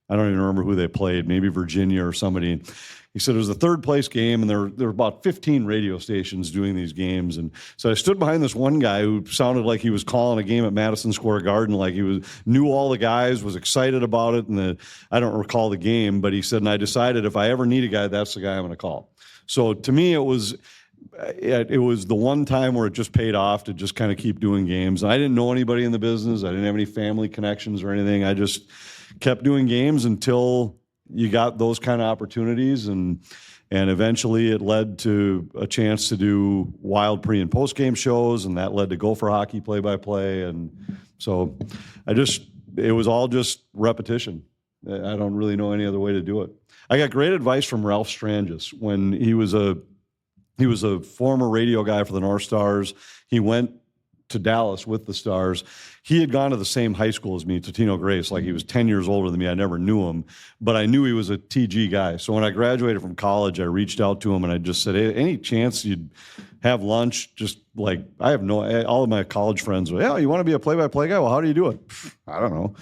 S2: I don't even remember who they played, maybe Virginia or somebody." He said it was the third place game, and there were about 15 radio stations doing these games. And so I stood behind this one guy who sounded like he was calling a game at Madison Square Garden, like he knew all the guys, was excited about it. And I don't recall the game, but he said, and I decided if I ever need a guy, that's the guy I'm going to call. So to me, it was the one time where it just paid off to just kind of keep doing games. And I didn't know anybody in the business. I didn't have any family connections or anything. I just kept doing games until you got those kind of opportunities, and eventually it led to a chance to do Wild pre and post game shows, and that led to Gopher Hockey play-by-play. And so it was all just repetition. I don't really know any other way to do it. I got great advice from Ralph Strangis when he was a former radio guy for the North Stars. He went to Dallas with the Stars. He had gone to the same high school as me, Totino Grace. Like, he was 10 years older than me. I never knew him, but I knew he was a TG guy. So when I graduated from college, I reached out to him and I just said, hey, any chance you'd have lunch? Just like, all of my college friends were, yeah, you want to be a play-by-play guy? Well, how do you do it? I don't know.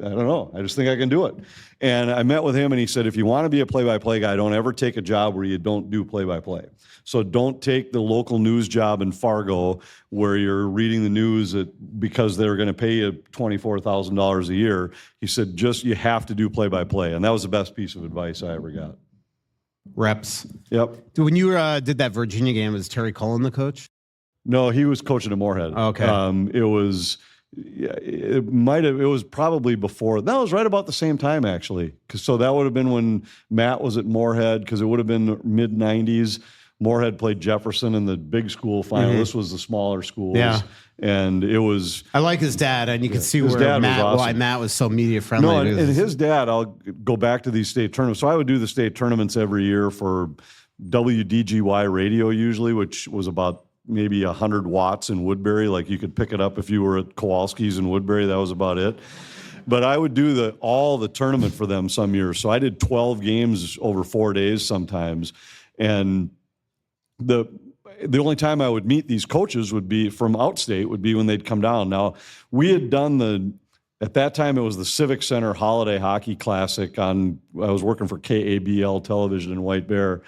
S2: I don't know. I just think I can do it. And I met with him and he said, if you want to be a play-by-play guy, don't ever take a job where you don't do play-by-play. So don't take the local news job in Fargo where you're reading the news because they're going to pay you $24,000 a year. He said, you have to do play-by-play. And that was the best piece of advice I ever got.
S1: Reps.
S2: Yep.
S1: When you did that Virginia game, was Terry Cullen the coach?
S2: No, he was coaching at Moorhead.
S1: Okay.
S2: It was probably before. That was right about the same time, actually. So that would have been when Matt was at Moorhead, because it would have been mid-'90s. Moorhead played Jefferson in the big school final. This was the smaller schools.
S1: Yeah.
S2: And it was...
S1: I like his dad, and you can see
S2: his
S1: where
S2: dad was awesome.
S1: why Matt was so media friendly.
S2: No, and his dad, I'll go back to these state tournaments. So I would do the state tournaments every year for WDGY radio usually, which was about maybe 100 watts in Woodbury. Like, you could pick it up if you were at Kowalski's in Woodbury. That was about it. But I would do all the tournament for them some years. So I did 12 games over 4 days sometimes. And the only time I would meet these coaches would be from outstate, would be when they'd come down. Now, we had done at that time, it was the Civic Center Holiday Hockey Classic I was working for KABL Television in White Bear,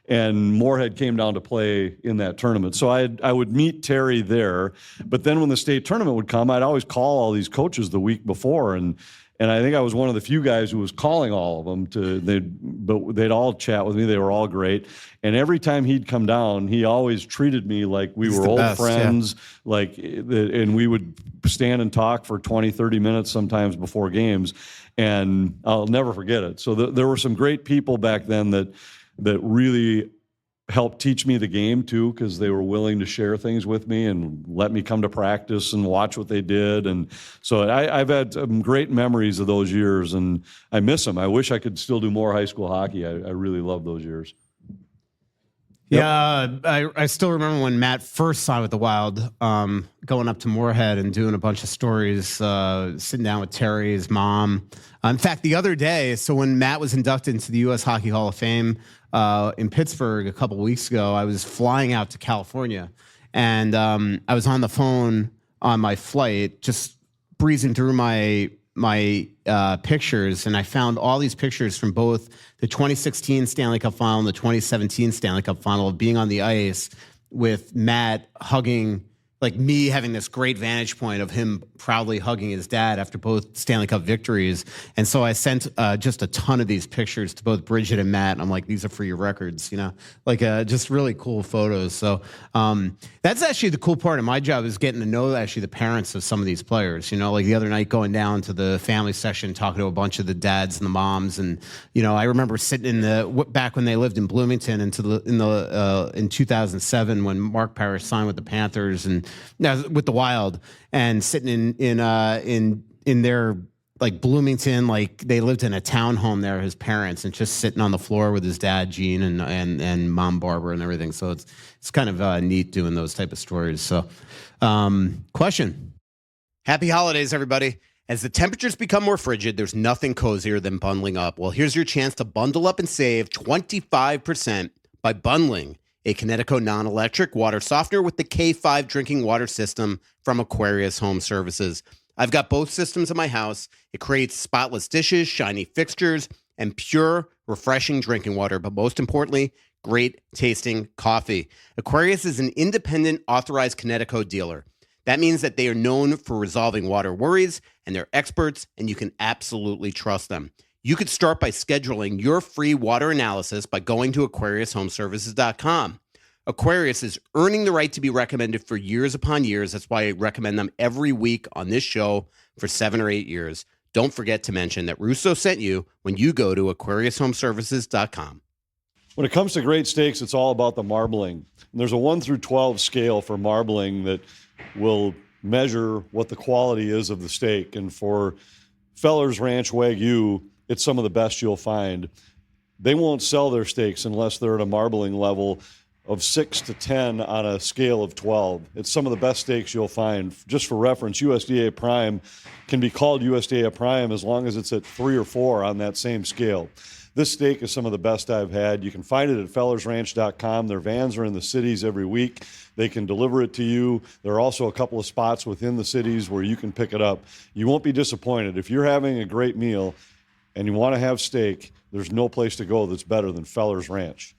S2: and Moorhead came down to play in that tournament. So I would meet Terry there, but then when the state tournament would come, I'd always call all these coaches the week before, and I think I was one of the few guys who was calling all of them but they'd all chat with me. They were all great. And every time he'd come down, he always treated me like we were old friends. Yeah. And we would stand and talk for 20, 30 minutes sometimes before games. And I'll never forget it. So there were some great people back then that really helped teach me the game too, because they were willing to share things with me and let me come to practice and watch what they did. And so I've had some great memories of those years, and I miss them. I wish I could still do more high school hockey. I really love those years. Yep.
S1: Yeah, I still remember when Matt first signed with the Wild, going up to Moorhead and doing a bunch of stories, sitting down with Terry's mom. In fact, the other day, so when Matt was inducted into the U.S. Hockey Hall of Fame in Pittsburgh a couple of weeks ago, I was flying out to California, and I was on the phone on my flight, just breezing through my pictures, and I found all these pictures from both the 2016 Stanley Cup Final and the 2017 Stanley Cup Final of being on the ice with Matt hugging, like me having this great vantage point of him proudly hugging his dad after both Stanley Cup victories. And so I sent just a ton of these pictures to both Bridget and Matt. And I'm like, these are for your records, just really cool photos. So that's actually the cool part of my job, is getting to know actually the parents of some of these players, like the other night going down to the family section, talking to a bunch of the dads and the moms. And, I remember sitting back when they lived in Bloomington in 2007, when Mark Parrish signed with the Panthers and with the Wild, and sitting in their like Bloomington, like they lived in a townhome there, his parents, and just sitting on the floor with his dad Gene and mom Barbara and everything. So it's kind of neat doing those type of stories. So, question.
S3: Happy holidays, everybody. As the temperatures become more frigid, there's nothing cozier than bundling up. Well, here's your chance to bundle up and save 25% by bundling a Kinetico non-electric water softener with the K5 drinking water system from Aquarius Home Services. I've got both systems in my house. It creates spotless dishes, shiny fixtures, and pure, refreshing drinking water, but most importantly, great tasting coffee. Aquarius is an independent, authorized Kinetico dealer. That means that they are known for resolving water worries, and they're experts, and you can absolutely trust them. You could start by scheduling your free water analysis by going to AquariusHomeservices.com. Aquarius is earning the right to be recommended for years upon years. That's why I recommend them every week on this show for 7 or 8 years. Don't forget to mention that Russo sent you when you go to AquariusHomeservices.com.
S2: When it comes to great steaks, it's all about the marbling. And there's a 1 through 12 scale for marbling that will measure what the quality is of the steak. And for Feller's Ranch Wagyu, it's some of the best you'll find. They won't sell their steaks unless they're at a marbling level of 6 to 10 on a scale of 12. It's some of the best steaks you'll find. Just for reference, USDA Prime can be called USDA Prime as long as it's at 3 or 4 on that same scale. This steak is some of the best I've had. You can find it at fellersranch.com. Their vans are in the cities every week. They can deliver it to you. There are also a couple of spots within the cities where you can pick it up. You won't be disappointed. If you're having a great meal and you want to have steak, there's no place to go that's better than Fellers Ranch.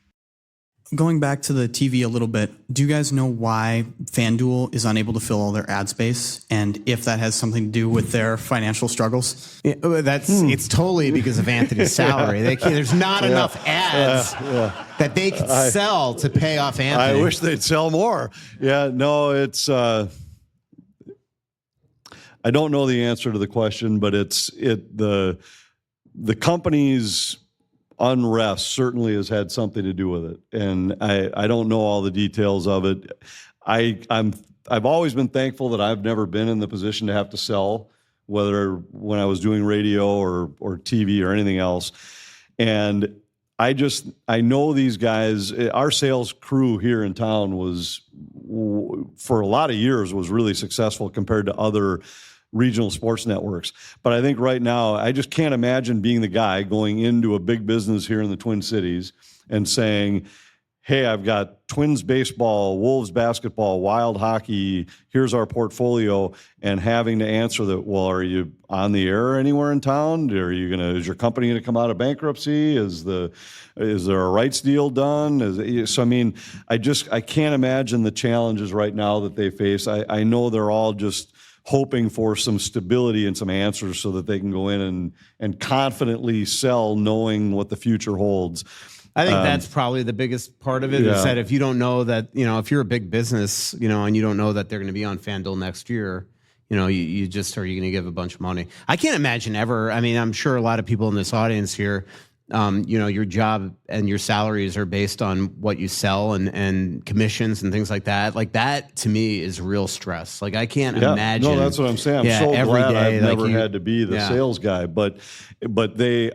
S8: Going back to the TV a little bit, do you guys know why FanDuel is unable to fill all their ad space, and if that has something to do with their financial struggles?
S1: It's totally because of Anthony's salary. There's not enough ads that they could sell to pay off Anthony.
S2: I wish they'd sell more. Yeah, no, it's. I don't know the answer to the question, but the company's unrest certainly has had something to do with it, and I don't know all the details of it. I've always been thankful that I've never been in the position to have to sell, whether when I was doing radio or TV or anything else. And I know these guys. Our sales crew here in town was, for a lot of years, was really successful compared to other regional sports networks. But I think right now, I just can't imagine being the guy going into a big business here in the Twin Cities and saying, hey, I've got Twins baseball, Wolves basketball, Wild hockey, here's our portfolio, and having to answer that, well, are you on the air anywhere in town? Is your company gonna come out of bankruptcy? Is there a rights deal done? So I mean, I can't imagine the challenges right now that they face. I know they're all just hoping for some stability and some answers so that they can go in and confidently sell, knowing what the future holds.
S1: I think that's probably the biggest part of it, is that if you don't know that, if you're a big business, and you don't know that they're going to be on FanDuel next year, you just, are you going to give a bunch of money? I can't imagine ever. I mean, I'm sure a lot of people in this audience here, your job and your salaries are based on what you sell and commissions and things like that. Like, that to me is real stress. Like, I can't imagine.
S2: No, that's what I'm saying. I'm so glad I've never had to be the sales guy. But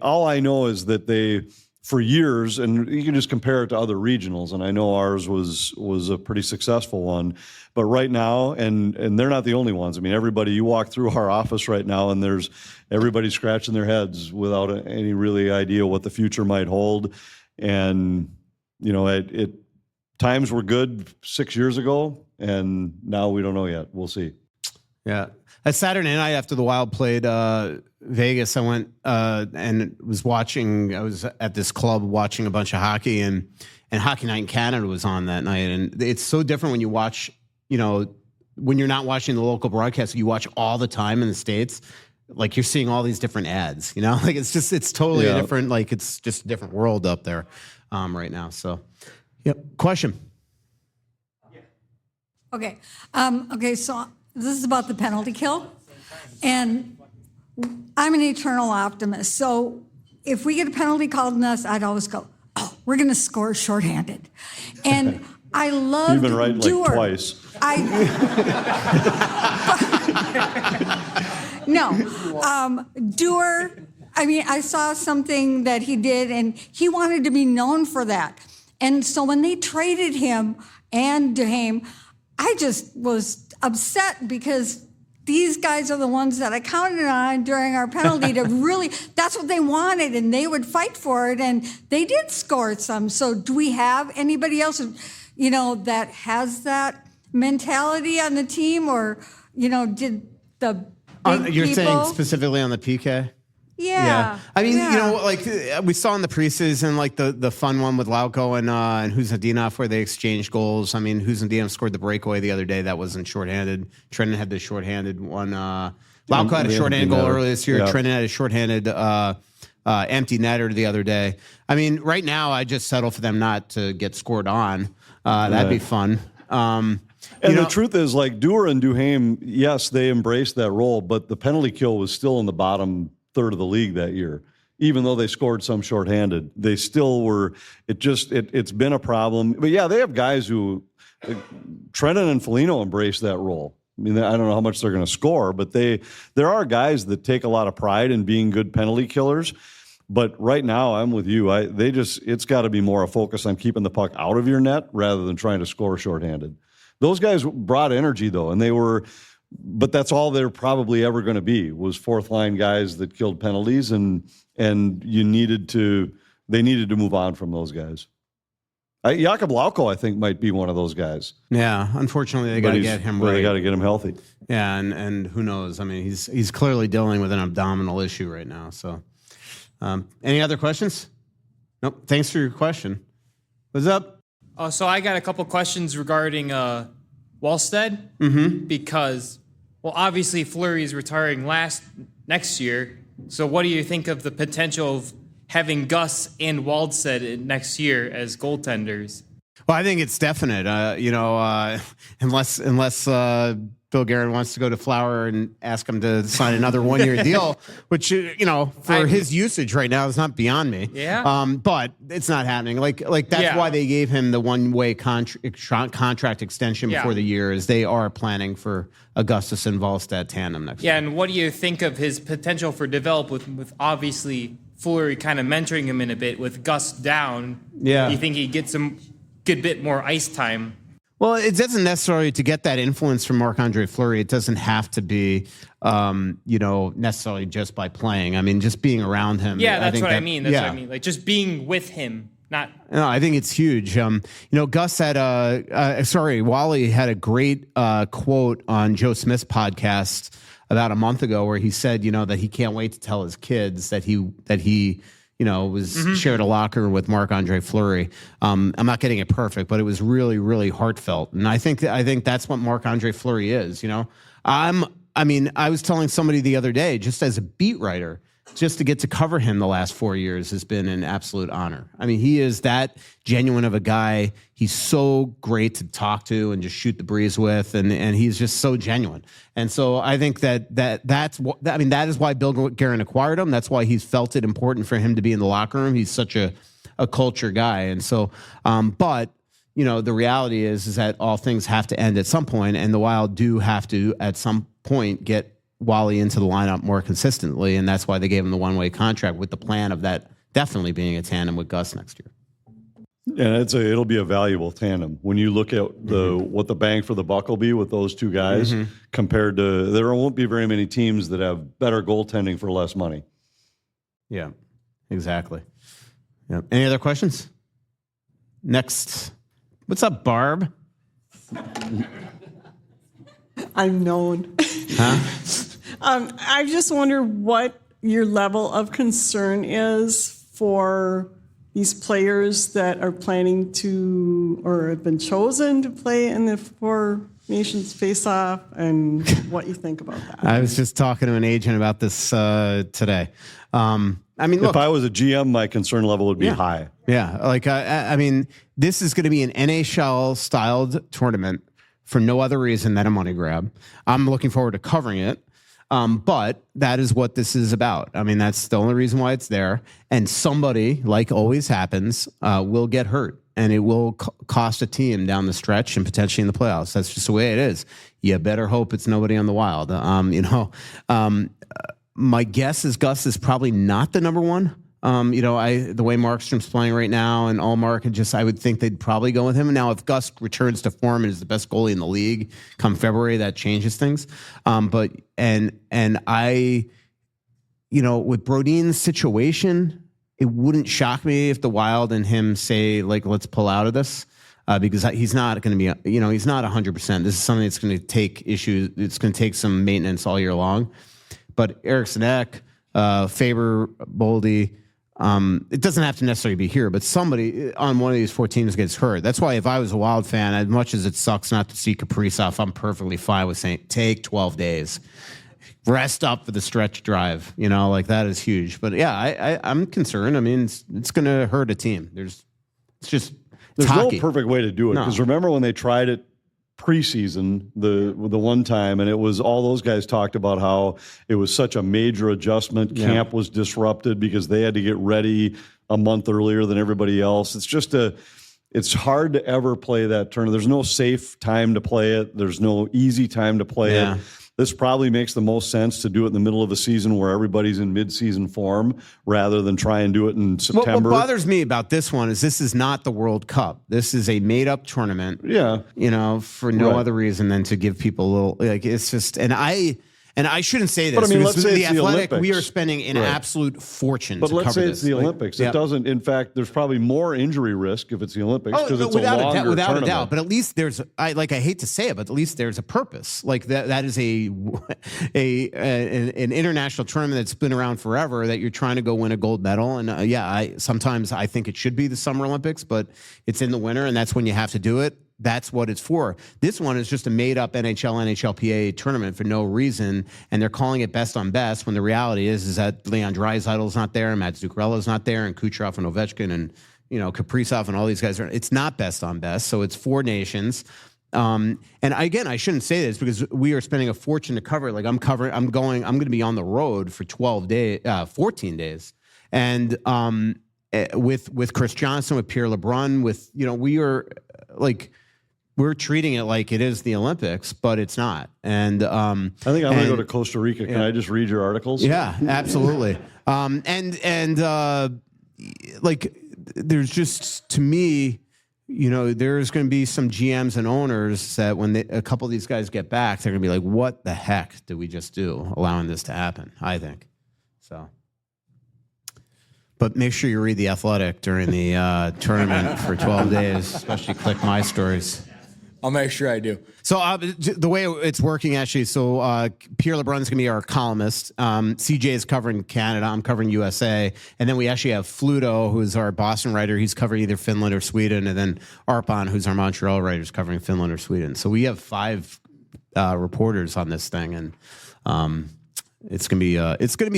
S2: all I know is that they, for years, and you can just compare it to other regionals, and I know ours was a pretty successful one. But right now, and they're not the only ones. I mean, everybody, you walk through our office right now, and there's everybody scratching their heads without any really idea what the future might hold. And times were good 6 years ago, and now we don't know yet. We'll see.
S1: Yeah. That Saturday night after the Wild played Vegas, I went and was watching. I was at this club watching a bunch of hockey, and Hockey Night in Canada was on that night. And it's so different when you watch, when you're not watching the local broadcast, you watch all the time in the States. Like, you're seeing all these different ads, like it's totally a different, like, it's just a different world up there right now. So, question.
S9: Okay. So this is about the penalty kill. And I'm an eternal optimist. So if we get a penalty called on us, I'd always go, oh, we're going to score shorthanded. And I love
S2: You've been right like twice.
S9: Dewar, I saw something that he did, and he wanted to be known for that. And so when they traded him and Duhaime, I just was upset, because these guys are the ones that I counted on during our penalty to really, that's what they wanted, and they would fight for it, and they did score some. So do we have anybody else, that has that mentality on the team, or, did the big
S1: You're
S9: people?
S1: saying specifically on the PK?
S9: Yeah.
S1: I mean, like we saw in the preseason, like the fun one with Lauko and Huzdinov, where they exchanged goals. I mean, Huzdinov scored the breakaway the other day. That wasn't shorthanded. Trenton had the shorthanded one. Lauko had a shorthanded goal earlier this year. Trenton had a shorthanded empty netter the other day. I mean, right now, I just settle for them not to get scored on. That'd be fun.
S2: And the truth is, like, Dewar and Duhaime, yes, they embraced that role, but the penalty kill was still in the bottom third of the league that year. Even though they scored some shorthanded, they still were. It's been a problem. But yeah, they have guys who, Trenton and Foligno embrace that role. I mean, I don't know how much they're going to score, but there are guys that take a lot of pride in being good penalty killers. But right now, I'm with you. It's got to be more a focus on keeping the puck out of your net rather than trying to score shorthanded. Those guys brought energy though, but that's all they're probably ever going to be, was fourth line guys that killed penalties, and they needed to move on from those guys. Jakub Lauko, I think, might be one of those guys.
S1: Yeah, unfortunately, they got to get him right.
S2: They got to get him healthy.
S1: Yeah, and who knows? I mean, he's clearly dealing with an abdominal issue right now. So, any other questions? Nope. Thanks for your question. What's up?
S10: So I got a couple questions regarding Wallstead, because, well, obviously Fleury is retiring next year. So what do you think of the potential of having Gus and Wallstead next year as goaltenders?
S1: Well, I think it's definite. Unless Bill Guerin wants to go to Flower and ask him to sign another one-year deal, which for his usage right now is not beyond me.
S10: Yeah.
S1: But it's not happening. Like that's why they gave him the one-way contract extension before the year, is they are planning for Augustus and Wallstead tandem next year.
S10: Yeah, and what do you think of his potential for develop with obviously Fleury kind of mentoring him in a bit with Gus down?
S1: Yeah.
S10: Do you think he gets some good bit more ice time?
S1: Well, it doesn't necessarily, to get that influence from Marc-Andre Fleury, it doesn't have to be, necessarily just by playing. I mean, just being around him.
S10: Yeah, that's what I mean. That's what I mean. Like just being with him, not.
S1: No, I think it's huge. Gus had Wally had a great quote on Joe Smith's podcast about a month ago where he said, that he can't wait to tell his kids that he was shared a locker with Marc-Andre Fleury. I'm not getting it perfect, but it was really, really heartfelt. And I think that's what Marc-Andre Fleury is. I was telling somebody the other day, just as a beat writer, just to get to cover him the last 4 years has been an absolute honor. I mean, he is that genuine of a guy. He's so great to talk to and just shoot the breeze with, and he's just so genuine. And so I think that is why Bill Guerin acquired him. That's why he's felt it important for him to be in the locker room. He's such a culture guy. And so, but the reality is that all things have to end at some point, and the Wild do have to at some point get Wally into the lineup more consistently, and that's why they gave him the one-way contract, with the plan of that definitely being a tandem with Gus next year.
S2: And it'll be a valuable tandem when you look at what the bang for the buck will be with those two guys compared to, there won't be very many teams that have better goaltending for less money.
S1: Yeah, exactly. Yeah. Any other questions? Next. What's up, Barb?
S11: I'm known.
S1: Huh?
S11: I just wonder what your level of concern is for these players that are planning to or have been chosen to play in the Four Nations face-off, and what you think about that.
S1: I was just talking to an agent about this today. Look,
S2: if I was a GM, my concern level would be high.
S1: Yeah, this is going to be an NHL-styled tournament for no other reason than a money grab. I'm looking forward to covering it. But that is what this is about. I mean, that's the only reason why it's there. And somebody, like always happens, will get hurt. And it will cost a team down the stretch and potentially in the playoffs. That's just the way it is. You better hope it's nobody on the Wild. My guess is Gus is probably not the number one. The way Markstrom's playing right now and Allmark, I would think they'd probably go with him. Now, if Gus returns to form and is the best goalie in the league come February, that changes things. With Brodin's situation, it wouldn't shock me if the Wild and him say, let's pull out of this. Because he's not going to be, he's not 100%. This is something that's going to take issues. It's going to take some maintenance all year long. But Eriksson Ek, Faber, Boldy, it doesn't have to necessarily be here, but somebody on one of these four teams gets hurt. That's why if I was a Wild fan, as much as it sucks not to see Kaprizov, I'm perfectly fine with saying take 12 days. Rest up for the stretch drive. That is huge. But yeah, I'm concerned. I mean, it's going to hurt a team. There's
S2: no perfect way to do it. Because remember when they tried it preseason, the one time, and it was all those guys talked about how it was such a major adjustment. Camp was disrupted because they had to get ready a month earlier than everybody else. It's hard to ever play that tournament. There's no safe time to play it. There's no easy time to play it. this probably makes the most sense to do it in the middle of the season where everybody's in mid-season form rather than try and do it in September.
S1: What bothers me about this one is this is not the World Cup. This is a made-up tournament.
S2: Yeah.
S1: For no
S2: Right.
S1: other reason than to give people a little, it's just, and I shouldn't say this.
S2: But I mean,
S1: because
S2: let's say
S1: the
S2: it's the
S1: Athletic, we
S2: Olympics.
S1: are spending an
S2: Right.
S1: absolute fortune
S2: But
S1: to
S2: let's
S1: cover
S2: say
S1: this.
S2: it's the
S1: Like,
S2: Olympics.
S1: yeah.
S2: It doesn't. In fact, there's probably more injury risk if it's the Olympics because it's
S1: without
S2: a longer
S1: without
S2: tournament.
S1: a doubt. But at least there's, I hate to say it, but at least there's a purpose. Like that is an international tournament that's been around forever that you're trying to go win a gold medal. And sometimes I think it should be the Summer Olympics, but it's in the winter, and that's when you have to do it. That's what it's for. This one is just a made-up NHLPA tournament for no reason, and they're calling it best on best when the reality is that Leon Draisaitl's not there, and Matt Zuccarello's not there, and Kucherov and Ovechkin and Kaprizov and all these guys. It's not best on best, so it's 4 nations. And again, I shouldn't say this because we are spending a fortune to cover it. Like I'm going to be on the road for 14 days, and with Chris Johnson, with Pierre LeBrun, we are like. We're treating it like it is the Olympics, but it's not. And
S2: I think I'm going to go to Costa Rica. Can I just read your articles?
S1: Yeah, absolutely. There's just, to me, there's going to be some GMs and owners that when a couple of these guys get back, they're going to be like, "What the heck did we just do, allowing this to happen?" I think so. But make sure you read The Athletic during the tournament for 12 days, especially click my stories.
S7: I'll make sure I do.
S1: So the way it's working, actually, Pierre LeBrun's going to be our columnist. CJ is covering Canada. I'm covering USA. And then we actually have Fluto, who's our Boston writer. He's covering either Finland or Sweden. And then Arpan, who's our Montreal writer, is covering Finland or Sweden. So we have 5 reporters on this thing. And it's gonna be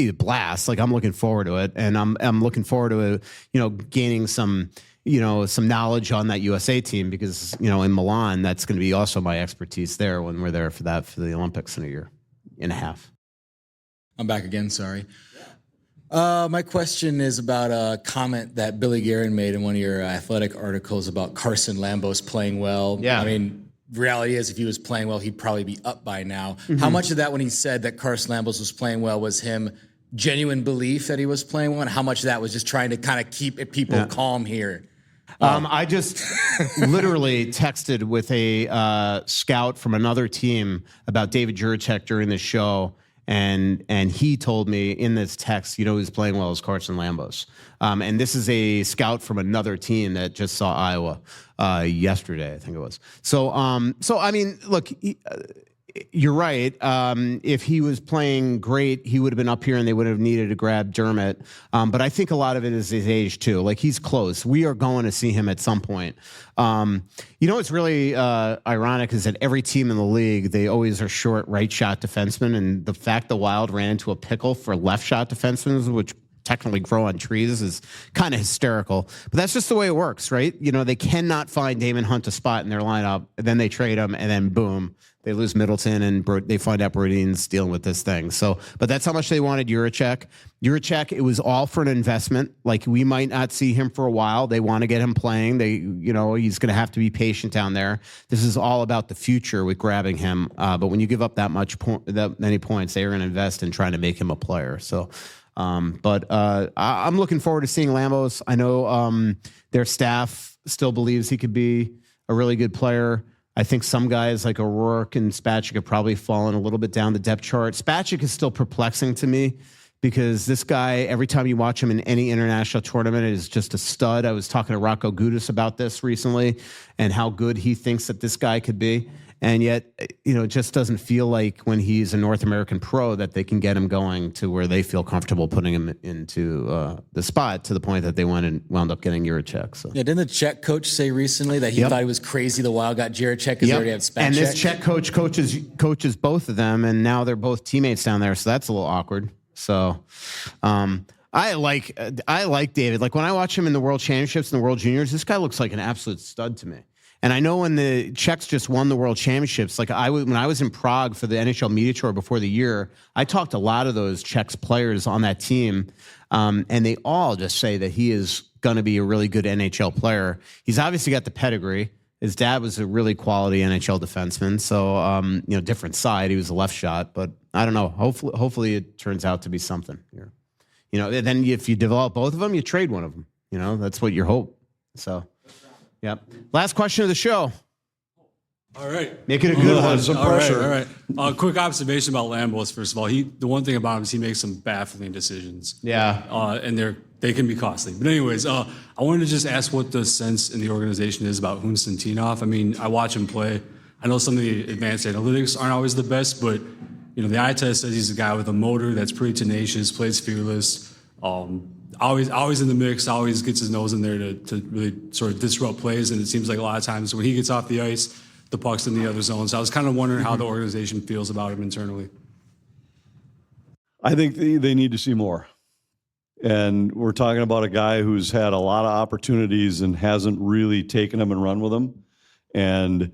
S1: a blast. Like I'm looking forward to it, and I'm looking forward to gaining some knowledge on that USA team because in Milan that's going to be also my expertise there when we're there for the Olympics in a year and a half.
S7: I'm back again. Sorry. My question is about a comment that Billy Guerin made in one of your Athletic articles about Carson Lambos playing well.
S1: Yeah.
S7: I mean, reality is if he was playing well, he'd probably be up by now.
S1: Mm-hmm.
S7: How much of that when he said that Carson Lambos was playing well was him genuine belief that he was playing well? And how much of that was just trying to kind of keep people calm here?
S1: I just literally texted with a scout from another team about David Juracek during the show. And he told me in this text, who's playing well is Carson Lambos. And this is a scout from another team that just saw Iowa yesterday, I think it was. So I mean, look, you're right. If he was playing great, he would have been up here and they would have needed to grab Dermott. But I think a lot of it is his age too. Like he's close. We are going to see him at some point. What's really ironic is that every team in the league, they always are short right shot defensemen. And the fact the Wild ran into a pickle for left shot defensemen, which technically grow on trees, is kind of hysterical. But that's just the way it works, right? They cannot find Damon Hunt a spot in their lineup, and then they trade him, and then boom, they lose Middleton, and they find out Brodin's dealing with this thing. So, but that's how much they wanted Juracek. Juracek, it was all for an investment. Like we might not see him for a while. They want to get him playing. He's going to have to be patient down there. This is all about the future with grabbing him. But when you give up that many points, they are going to invest in trying to make him a player. So. I'm looking forward to seeing Lambos. I know their staff still believes he could be a really good player. I think some guys like O'Rourke and Spacek have probably fallen a little bit down the depth chart. Spacek is still perplexing to me because this guy, every time you watch him in any international tournament, is just a stud. I was talking to Rocco Gudis about this recently and how good he thinks that this guy could be. And yet, it just doesn't feel like when he's a North American pro that they can get him going to where they feel comfortable putting him into the spot to the point that they wound up getting Juracek. So.
S7: Yeah, didn't the Czech coach say recently that he thought it was crazy the Wild got Juracek because they already have Spacek?
S1: And this Czech coach coaches both of them, and now they're both teammates down there, so that's a little awkward. So I like David. Like when I watch him in the World Championships and the World Juniors, this guy looks like an absolute stud to me. And I know when the Czechs just won the World Championships, like when I was in Prague for the NHL media tour before the year, I talked to a lot of those Czechs players on that team, and they all just say that he is going to be a really good NHL player. He's obviously got the pedigree. His dad was a really quality NHL defenseman. So, different side. He was a left shot, but I don't know. Hopefully it turns out to be something here. Then if you develop both of them, you trade one of them. That's what you hope. So, yep. Last question of the show.
S12: All right.
S1: Make it a good one.
S2: Some pressure.
S12: All right. Quick observation about Lambos, first of all. The one thing about him is he makes some baffling decisions.
S1: Yeah.
S12: And they can be costly. But anyways, I wanted to just ask what the sense in the organization is about Konstantinov. I mean, I watch him play. I know some of the advanced analytics aren't always the best, but the eye test says he's a guy with a motor that's pretty tenacious, plays fearless, always in the mix, always gets his nose in there to really sort of disrupt plays. And it seems like a lot of times when he gets off the ice, the puck's in the other zone. So I was kind of wondering how the organization feels about him internally.
S2: I think they need to see more. And we're talking about a guy who's had a lot of opportunities and hasn't really taken them and run with them. And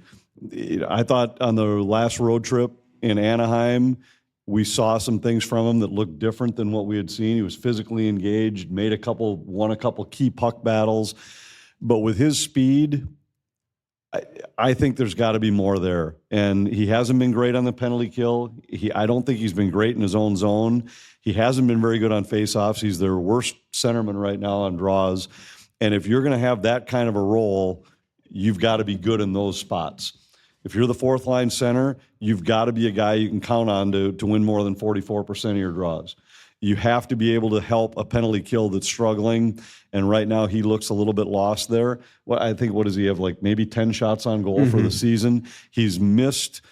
S2: I thought on the last road trip in Anaheim, we saw some things from him that looked different than what we had seen. He was physically engaged, won a couple key puck battles. But with his speed, I think there's got to be more there. And he hasn't been great on the penalty kill. I don't think he's been great in his own zone. He hasn't been very good on faceoffs. He's their worst centerman right now on draws. And if you're going to have that kind of a role, you've got to be good in those spots. If you're the fourth line center, you've got to be a guy you can count on to win more than 44% of your draws. You have to be able to help a penalty kill that's struggling. And right now he looks a little bit lost there. Well, I think, what does he have, like maybe 10 shots on goal for the season? He's missed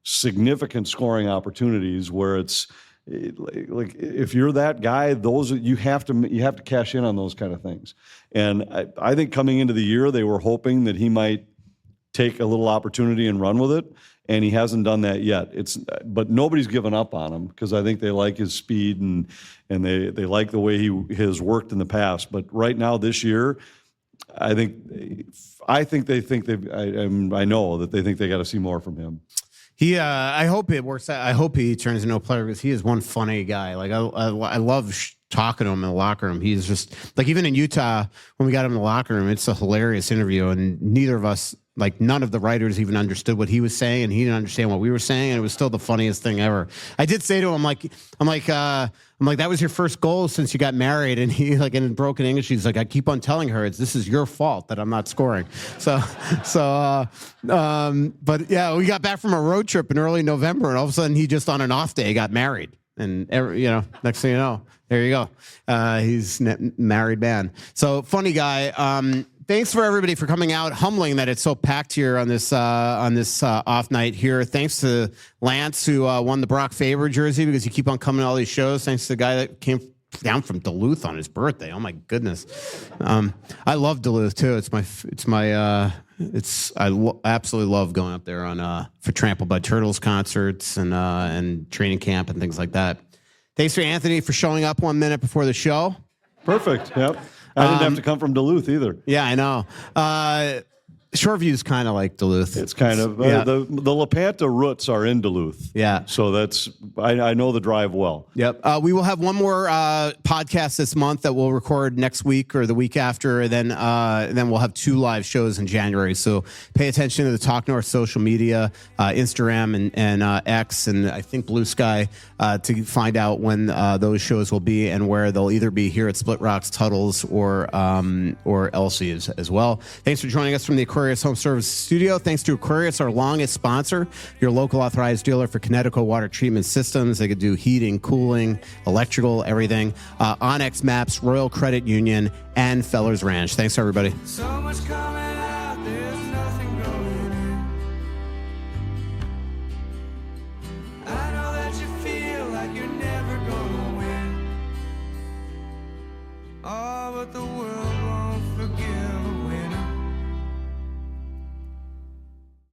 S2: significant scoring opportunities where it's like, if you're that guy, you have to cash in on those kind of things. And I think coming into the year, they were hoping that he might take a little opportunity and run with it. And he hasn't done that yet. But nobody's given up on him because I think they like his speed and they like the way he has worked in the past. But right now, this year, I know that they think they got to see more from him.
S1: I hope it works out. I hope he turns into a player because he is one funny guy. Like I love talking to him in the locker room. He's just like, even in Utah when we got him in the locker room, it's a hilarious interview, and neither of us. Like, none of the writers even understood what he was saying, and he didn't understand what we were saying, and it was still the funniest thing ever. I did say to him, I'm like, that was your first goal since you got married, and he, like, in broken English, he's like, I keep on telling her this is your fault that I'm not scoring. But yeah, we got back from a road trip in early November, and all of a sudden he just on an off day got married, and next thing you know, there you go, he's married man. So funny guy. Thanks for everybody for coming out. Humbling that it's so packed here on this off night here. Thanks to Lance who won the Brock Faber jersey because you keep on coming to all these shows. Thanks to the guy that came down from Duluth on his birthday. Oh my goodness, I love Duluth too. I absolutely love going up there on for Trampled by Turtles concerts and training camp and things like that. Thanks for Anthony for showing up 1 minute before the show.
S2: Perfect. Yep. I didn't have to come from Duluth either.
S1: Yeah, I know. Shoreview's kind of like Duluth.
S2: It's kind of the Lepanta roots are in Duluth.
S1: Yeah,
S2: so that's I know the drive well.
S1: Yep. We will have one more podcast this month that we'll record next week or the week after, and then we'll have 2 live shows in January. So pay attention to the Talk North social media, Instagram and X, and I think Blue Sky to find out when those shows will be and where they'll either be here at Split Rocks, Tuttles, or Elsie as well. Thanks for joining us from the Aquarius Home Service Studio. Thanks to Aquarius, our longest sponsor, your local authorized dealer for Connecticut water treatment systems. They could do heating, cooling, electrical, everything. Onyx Maps, Royal Credit Union, and Feller's Ranch. Thanks, everybody.
S13: So much coming out, there's nothing going in. I know that you feel like you're never gonna win. Oh, but the world won't forgive